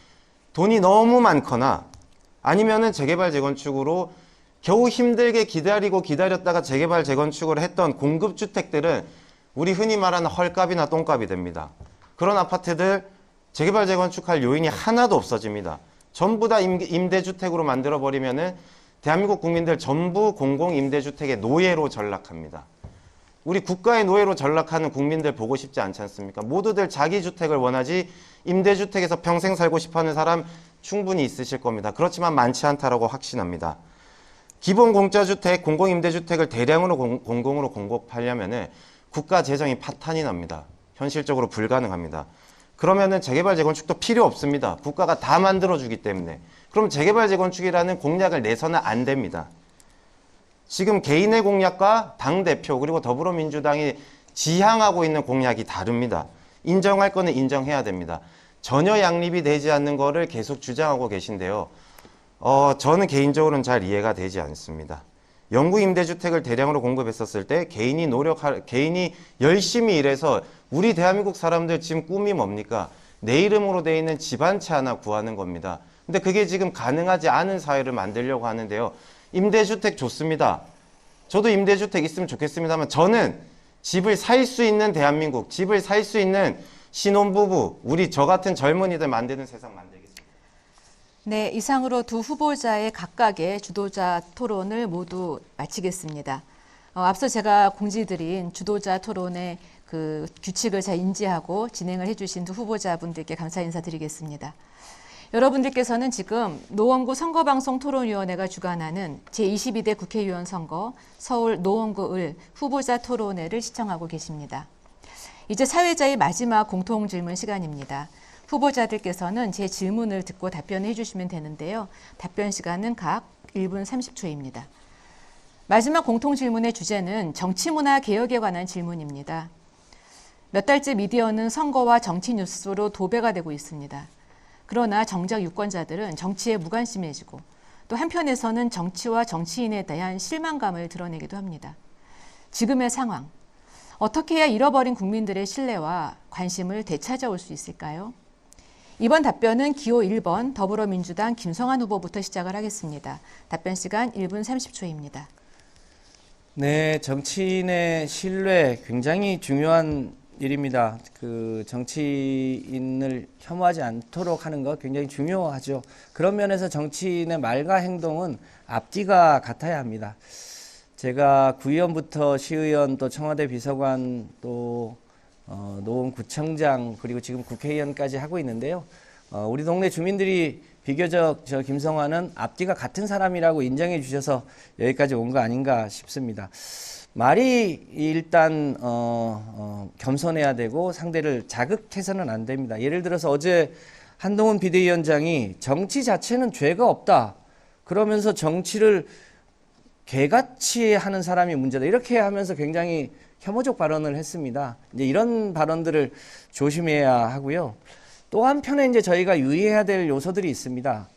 돈이 너무 많거나 아니면은 재개발 재건축으로 겨우 힘들게 기다렸다가 재개발 재건축을 했던 공급주택들은 우리 흔히 말하는 헐값이나 똥값이 됩니다. 그런 아파트들 재개발 재건축할 요인이 하나도 없어집니다. 전부 다 임대주택으로 만들어버리면은 대한민국 국민들 전부 공공임대주택의 노예로 전락합니다. 우리 국가의 노예로 전락하는 국민들 보고 싶지 않지 않습니까? 모두들 자기 주택을 원하지 임대주택에서 평생 살고 싶어하는 사람 충분히 있으실 겁니다. 그렇지만 많지 않다라고 확신합니다. 기본 공짜주택, 공공임대주택을 대량으로 공공으로 공급하려면은 국가 재정이 파탄이 납니다. 현실적으로 불가능합니다. 그러면은 재개발 재건축도 필요 없습니다. 국가가 다 만들어주기 때문에. 그럼 재개발 재건축이라는 공약을 내서는 안 됩니다. 지금 개인의 공약과 당대표 그리고 더불어민주당이 지향하고 있는 공약이 다릅니다. 인정할 거는 인정해야 됩니다. 전혀 양립이 되지 않는 거를 계속 주장하고 계신데요. 저는 개인적으로는 잘 이해가 되지 않습니다. 영구 임대주택을 대량으로 공급했었을 때 개인이 열심히 일해서 우리 대한민국 사람들 지금 꿈이 뭡니까? 내 이름으로 돼 있는 집 한 채 하나 구하는 겁니다. 근데 그게 지금 가능하지 않은 사회를 만들려고 하는데요. 임대주택 좋습니다. 저도 임대주택 있으면 좋겠습니다만 저는 집을 살 수 있는 대한민국, 집을 살 수 있는 신혼부부, 저 같은 젊은이들 만드는 세상 만들겠습니다. 네, 이상으로 두 후보자의 각각의 주도자 토론을 모두 마치겠습니다. 앞서 제가 공지드린 주도자 토론의 그 규칙을 잘 인지하고 진행을 해주신 두 후보자분들께 감사 인사드리겠습니다. 여러분들께서는 지금 노원구 선거방송토론위원회가 주관하는 제22대 국회의원 선거 서울 노원구 을 후보자 토론회를 시청하고 계십니다. 이제 사회자의 마지막 공통질문 시간입니다. 후보자들께서는 제 질문을 듣고 답변해 주시면 되는데요. 답변 시간은 각 1분 30초입니다. 마지막 공통질문의 주제는 정치문화 개혁에 관한 질문입니다. 몇 달째 미디어는 선거와 정치 뉴스로 도배가 되고 있습니다. 그러나 정작 유권자들은 정치에 무관심해지고 또 한편에서는 정치와 정치인에 대한 실망감을 드러내기도 합니다. 지금의 상황, 어떻게 해야 잃어버린 국민들의 신뢰와 관심을 되찾아올 수 있을까요? 이번 답변은 기호 1번 더불어민주당 김성환 후보부터 시작을 하겠습니다. 답변 시간 1분 30초입니다. 네, 정치인의 신뢰 굉장히 중요한 일입니다. 그 정치인을 혐오하지 않도록 하는 것 굉장히 중요하죠. 그런 면에서 정치인의 말과 행동은 앞뒤가 같아야 합니다. 제가 구의원부터 시의원 또 청와대 비서관 또 노원구청장 그리고 지금 국회의원까지 하고 있는데요. 우리 동네 주민들이 비교적 김성환은 앞뒤가 같은 사람이라고 인정해 주셔서 여기까지 온 거 아닌가 싶습니다. 말이 일단 겸손해야 되고 상대를 자극해서는 안 됩니다. 예를 들어서 어제 한동훈 비대위원장이 정치 자체는 죄가 없다. 그러면서 정치를 개같이 하는 사람이 문제다. 이렇게 하면서 굉장히 혐오적 발언을 했습니다. 이제 이런 발언들을 조심해야 하고요. 또 한편에 이제 저희가 유의해야 될 요소들이 있습니다.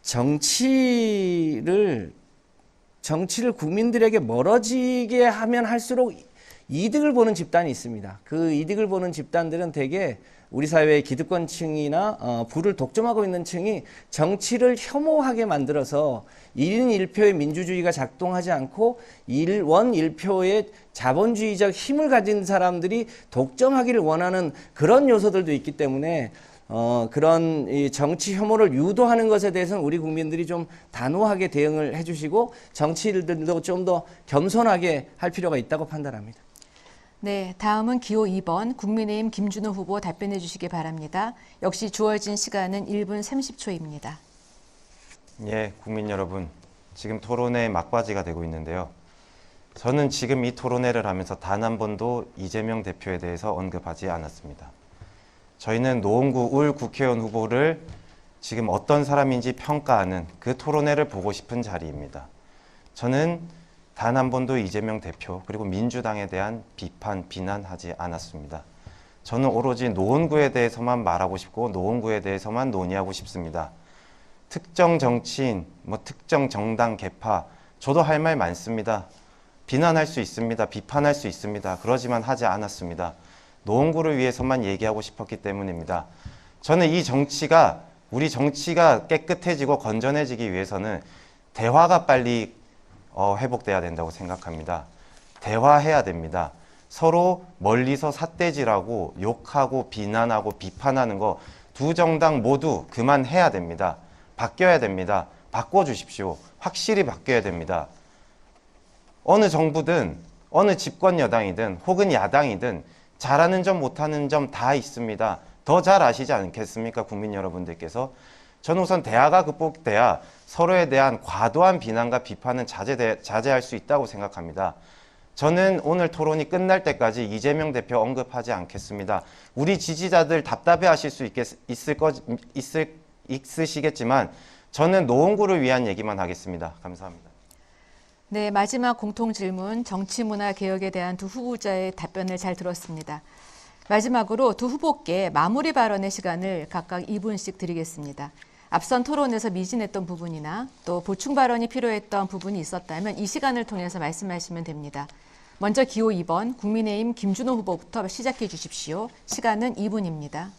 정치를 국민들에게 멀어지게 하면 할수록 이득을 보는 집단이 있습니다. 그 이득을 보는 집단들은 대개 우리 사회의 기득권층이나 부를 독점하고 있는 층이 정치를 혐오하게 만들어서 1인 1표의 민주주의가 작동하지 않고 1원 1표의 자본주의적 힘을 가진 사람들이 독점하기를 원하는 그런 요소들도 있기 때문에 그런 이 정치 혐오를 유도하는 것에 대해서는 우리 국민들이 좀 단호하게 대응을 해주시고 정치인들도 좀 더 겸손하게 할 필요가 있다고 판단합니다. 네, 다음은 기호 2번 국민의힘 김준호 후보 답변해 주시기 바랍니다. 역시 주어진 시간은 1분 30초입니다. 예, 국민 여러분, 지금 토론회 막바지가 되고 있는데요. 저는 지금 이 토론회를 하면서 단 한 번도 이재명 대표에 대해서 언급하지 않았습니다. 저희는 노원구 울 국회의원 후보를 지금 어떤 사람인지 평가하는 그 토론회를 보고 싶은 자리입니다. 저는 단 한 번도 이재명 대표 그리고 민주당에 대한 비판, 비난하지 않았습니다. 저는 오로지 노원구에 대해서만 말하고 싶고 노원구에 대해서만 논의하고 싶습니다. 특정 정치인, 특정 정당 개파, 저도 할 말 많습니다. 비난할 수 있습니다. 비판할 수 있습니다. 그러지만 하지 않았습니다. 노원구를 위해서만 얘기하고 싶었기 때문입니다. 저는 이 정치가, 우리 정치가 깨끗해지고 건전해지기 위해서는 대화가 빨리 회복돼야 된다고 생각합니다. 대화해야 됩니다. 서로 멀리서 삿대질하고 욕하고 비난하고 비판하는 거 두 정당 모두 그만해야 됩니다. 바뀌어야 됩니다. 바꿔주십시오. 확실히 바뀌어야 됩니다. 어느 정부든 어느 집권 여당이든 혹은 야당이든 잘하는 점 못하는 점 다 있습니다. 더 잘 아시지 않겠습니까? 국민 여러분들께서. 저는 우선 대화가 극복돼야 서로에 대한 과도한 비난과 비판은 자제할 수 있다고 생각합니다. 저는 오늘 토론이 끝날 때까지 이재명 대표 언급하지 않겠습니다. 우리 지지자들 답답해 하실 수 있으시겠지만 저는 노원구를 위한 얘기만 하겠습니다. 감사합니다. 네, 마지막 공통 질문 정치문화 개혁에 대한 두 후보자의 답변을 잘 들었습니다. 마지막으로 두 후보께 마무리 발언의 시간을 각각 2분씩 드리겠습니다. 앞선 토론에서 미진했던 부분이나 또 보충 발언이 필요했던 부분이 있었다면 이 시간을 통해서 말씀하시면 됩니다. 먼저 기호 2번 국민의힘 김준호 후보부터 시작해 주십시오. 시간은 2분입니다.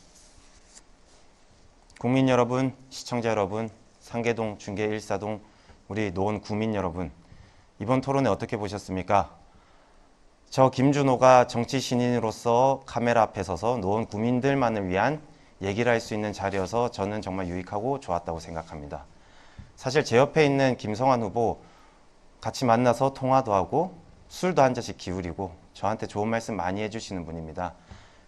국민 여러분, 시청자 여러분, 상계동, 중계 1사동, 우리 노원 구민 여러분, 이번 토론회 어떻게 보셨습니까? 저 김준호가 정치 신인으로서 카메라 앞에 서서 노원 구민들만을 위한 얘기를 할 수 있는 자리여서 저는 정말 유익하고 좋았다고 생각합니다. 사실 제 옆에 있는 김성환 후보 같이 만나서 통화도 하고 술도 한 잔씩 기울이고 저한테 좋은 말씀 많이 해주시는 분입니다.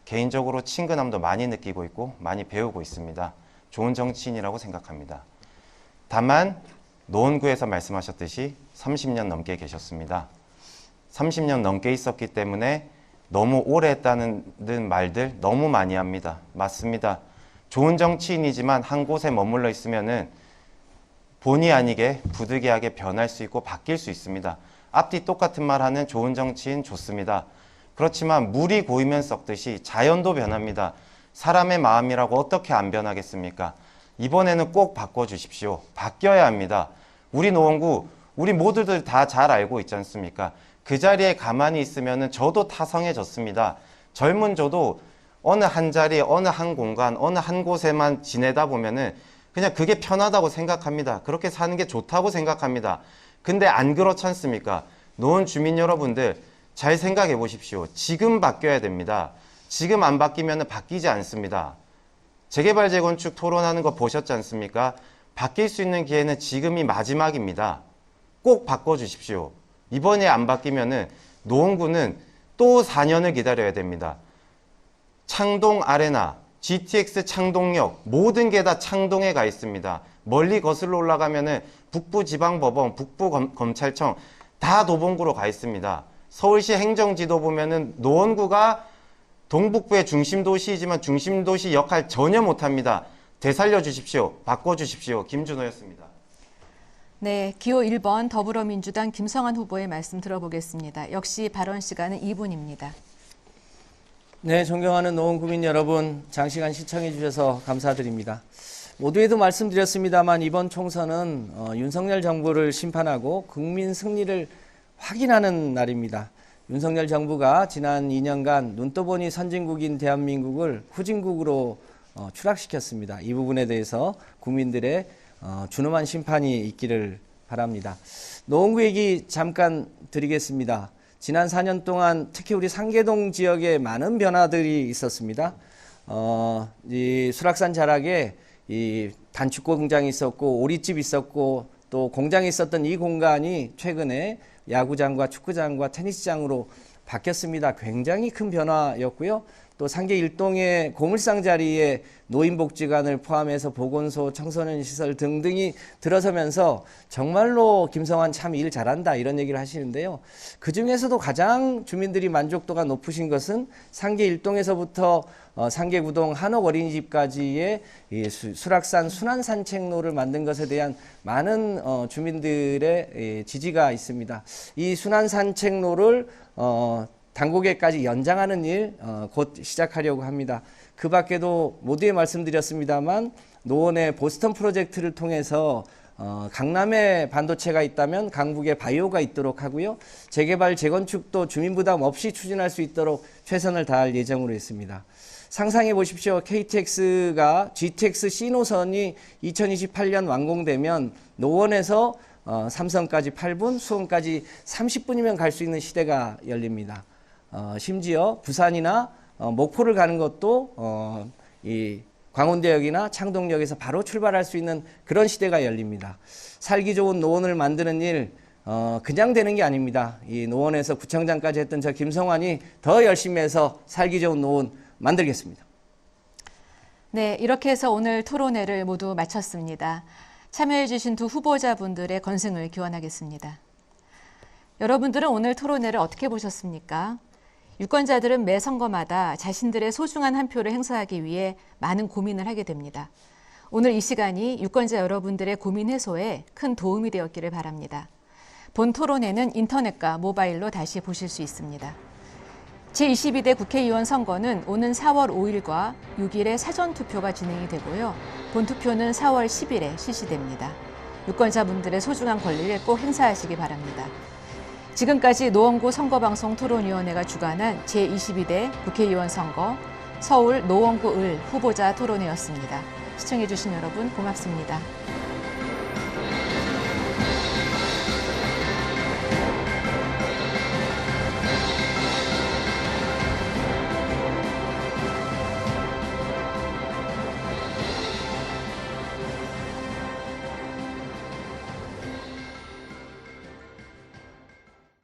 개인적으로 친근함도 많이 느끼고 있고 많이 배우고 있습니다. 좋은 정치인이라고 생각합니다. 다만 노원구에서 말씀하셨듯이 30년 넘게 계셨습니다. 30년 넘게 있었기 때문에 너무 오래 했다는 말들 너무 많이 합니다. 맞습니다. 좋은 정치인이지만 한 곳에 머물러 있으면은 본의 아니게 부득이하게 변할 수 있고 바뀔 수 있습니다. 앞뒤 똑같은 말 하는 좋은 정치인 좋습니다. 그렇지만 물이 고이면 썩듯이 자연도 변합니다. 사람의 마음이라고 어떻게 안 변하겠습니까? 이번에는 꼭 바꿔주십시오. 바뀌어야 합니다. 우리 노원구, 우리 모두들 다 잘 알고 있지 않습니까? 그 자리에 가만히 있으면 저도 타성해졌습니다. 젊은 저도 어느 한 자리, 어느 한 공간, 어느 한 곳에만 지내다 보면은 그냥 그게 편하다고 생각합니다. 그렇게 사는 게 좋다고 생각합니다. 근데 안 그렇지 않습니까? 노원 주민 여러분들 잘 생각해 보십시오. 지금 바뀌어야 됩니다. 지금 안 바뀌면 바뀌지 않습니다. 재개발 재건축 토론하는 거 보셨지 않습니까? 바뀔 수 있는 기회는 지금이 마지막입니다. 꼭 바꿔주십시오. 이번에 안 바뀌면은 노원구는 또 4년을 기다려야 됩니다. 창동 아레나, GTX 창동역 모든 게 다 창동에 가 있습니다. 멀리 거슬러 올라가면은 북부지방법원, 북부검찰청 다 도봉구로 가 있습니다. 서울시 행정지도 보면은 노원구가 동북부의 중심도시이지만 중심도시 역할 전혀 못합니다. 되살려 주십시오. 바꿔주십시오. 김준호였습니다. 네, 기호 1번 더불어민주당 김성환 후보의 말씀 들어보겠습니다. 역시 발언 시간은 2분입니다. 네, 존경하는 노원 구민 여러분, 장시간 시청해 주셔서 감사드립니다. 모두에도 말씀드렸습니다만 이번 총선은 윤석열 정부를 심판하고 국민 승리를 확인하는 날입니다. 윤석열 정부가 지난 2년간 눈떠 보니 선진국인 대한민국을 후진국으로 추락시켰습니다. 이 부분에 대해서 국민들의 준엄한 심판이 있기를 바랍니다. 노원구 얘기 잠깐 드리겠습니다. 지난 4년 동안 특히 우리 상계동 지역에 많은 변화들이 있었습니다. 이 수락산 자락에 이 단축 공장이 있었고 오리집이 있었고 또 공장이 있었던 이 공간이 최근에 야구장과 축구장과 테니스장으로 바뀌었습니다. 굉장히 큰 변화였고요. 또 상계 일동의 고물상 자리에 노인복지관을 포함해서 보건소, 청소년 시설 등등이 들어서면서 정말로 김성환 참 일 잘한다 이런 얘기를 하시는데요. 그 중에서도 가장 주민들이 만족도가 높으신 것은 상계 일동에서부터 상계구동 한옥 어린이집까지의 이 수락산 순환산책로를 만든 것에 대한 많은 주민들의 지지가 있습니다. 이 순환산책로를 당고개까지 연장하는 일 곧 시작하려고 합니다. 그 밖에도 모두에 말씀드렸습니다만 노원의 보스턴 프로젝트를 통해서 강남에 반도체가 있다면 강북에 바이오가 있도록 하고요. 재개발, 재건축도 주민 부담 없이 추진할 수 있도록 최선을 다할 예정으로 있습니다. 상상해 보십시오. KTX가 GTX C 노선이 2028년 완공되면 노원에서 삼성까지 8분, 수원까지 30분이면 갈 수 있는 시대가 열립니다. 심지어 부산이나 목포를 가는 것도 이 광운대역이나 창동역에서 바로 출발할 수 있는 그런 시대가 열립니다. 살기 좋은 노원을 만드는 일 그냥 되는 게 아닙니다. 이 노원에서 구청장까지 했던 저 김성환이 더 열심히 해서 살기 좋은 노원 만들겠습니다. 네, 이렇게 해서 오늘 토론회를 모두 마쳤습니다. 참여해 주신 두 후보자분들의 건승을 기원하겠습니다. 여러분들은 오늘 토론회를 어떻게 보셨습니까? 유권자들은 매 선거마다 자신들의 소중한 한 표를 행사하기 위해 많은 고민을 하게 됩니다. 오늘 이 시간이 유권자 여러분들의 고민 해소에 큰 도움이 되었기를 바랍니다. 본 토론회는 인터넷과 모바일로 다시 보실 수 있습니다. 제22대 국회의원 선거는 오는 4월 5일과 6일에 사전투표가 진행이 되고요. 본투표는 4월 10일에 실시됩니다. 유권자분들의 소중한 권리를 꼭 행사하시기 바랍니다. 지금까지 노원구 선거방송 토론위원회가 주관한 제22대 국회의원 선거 서울 노원구 을 후보자 토론회였습니다. 시청해주신 여러분 고맙습니다.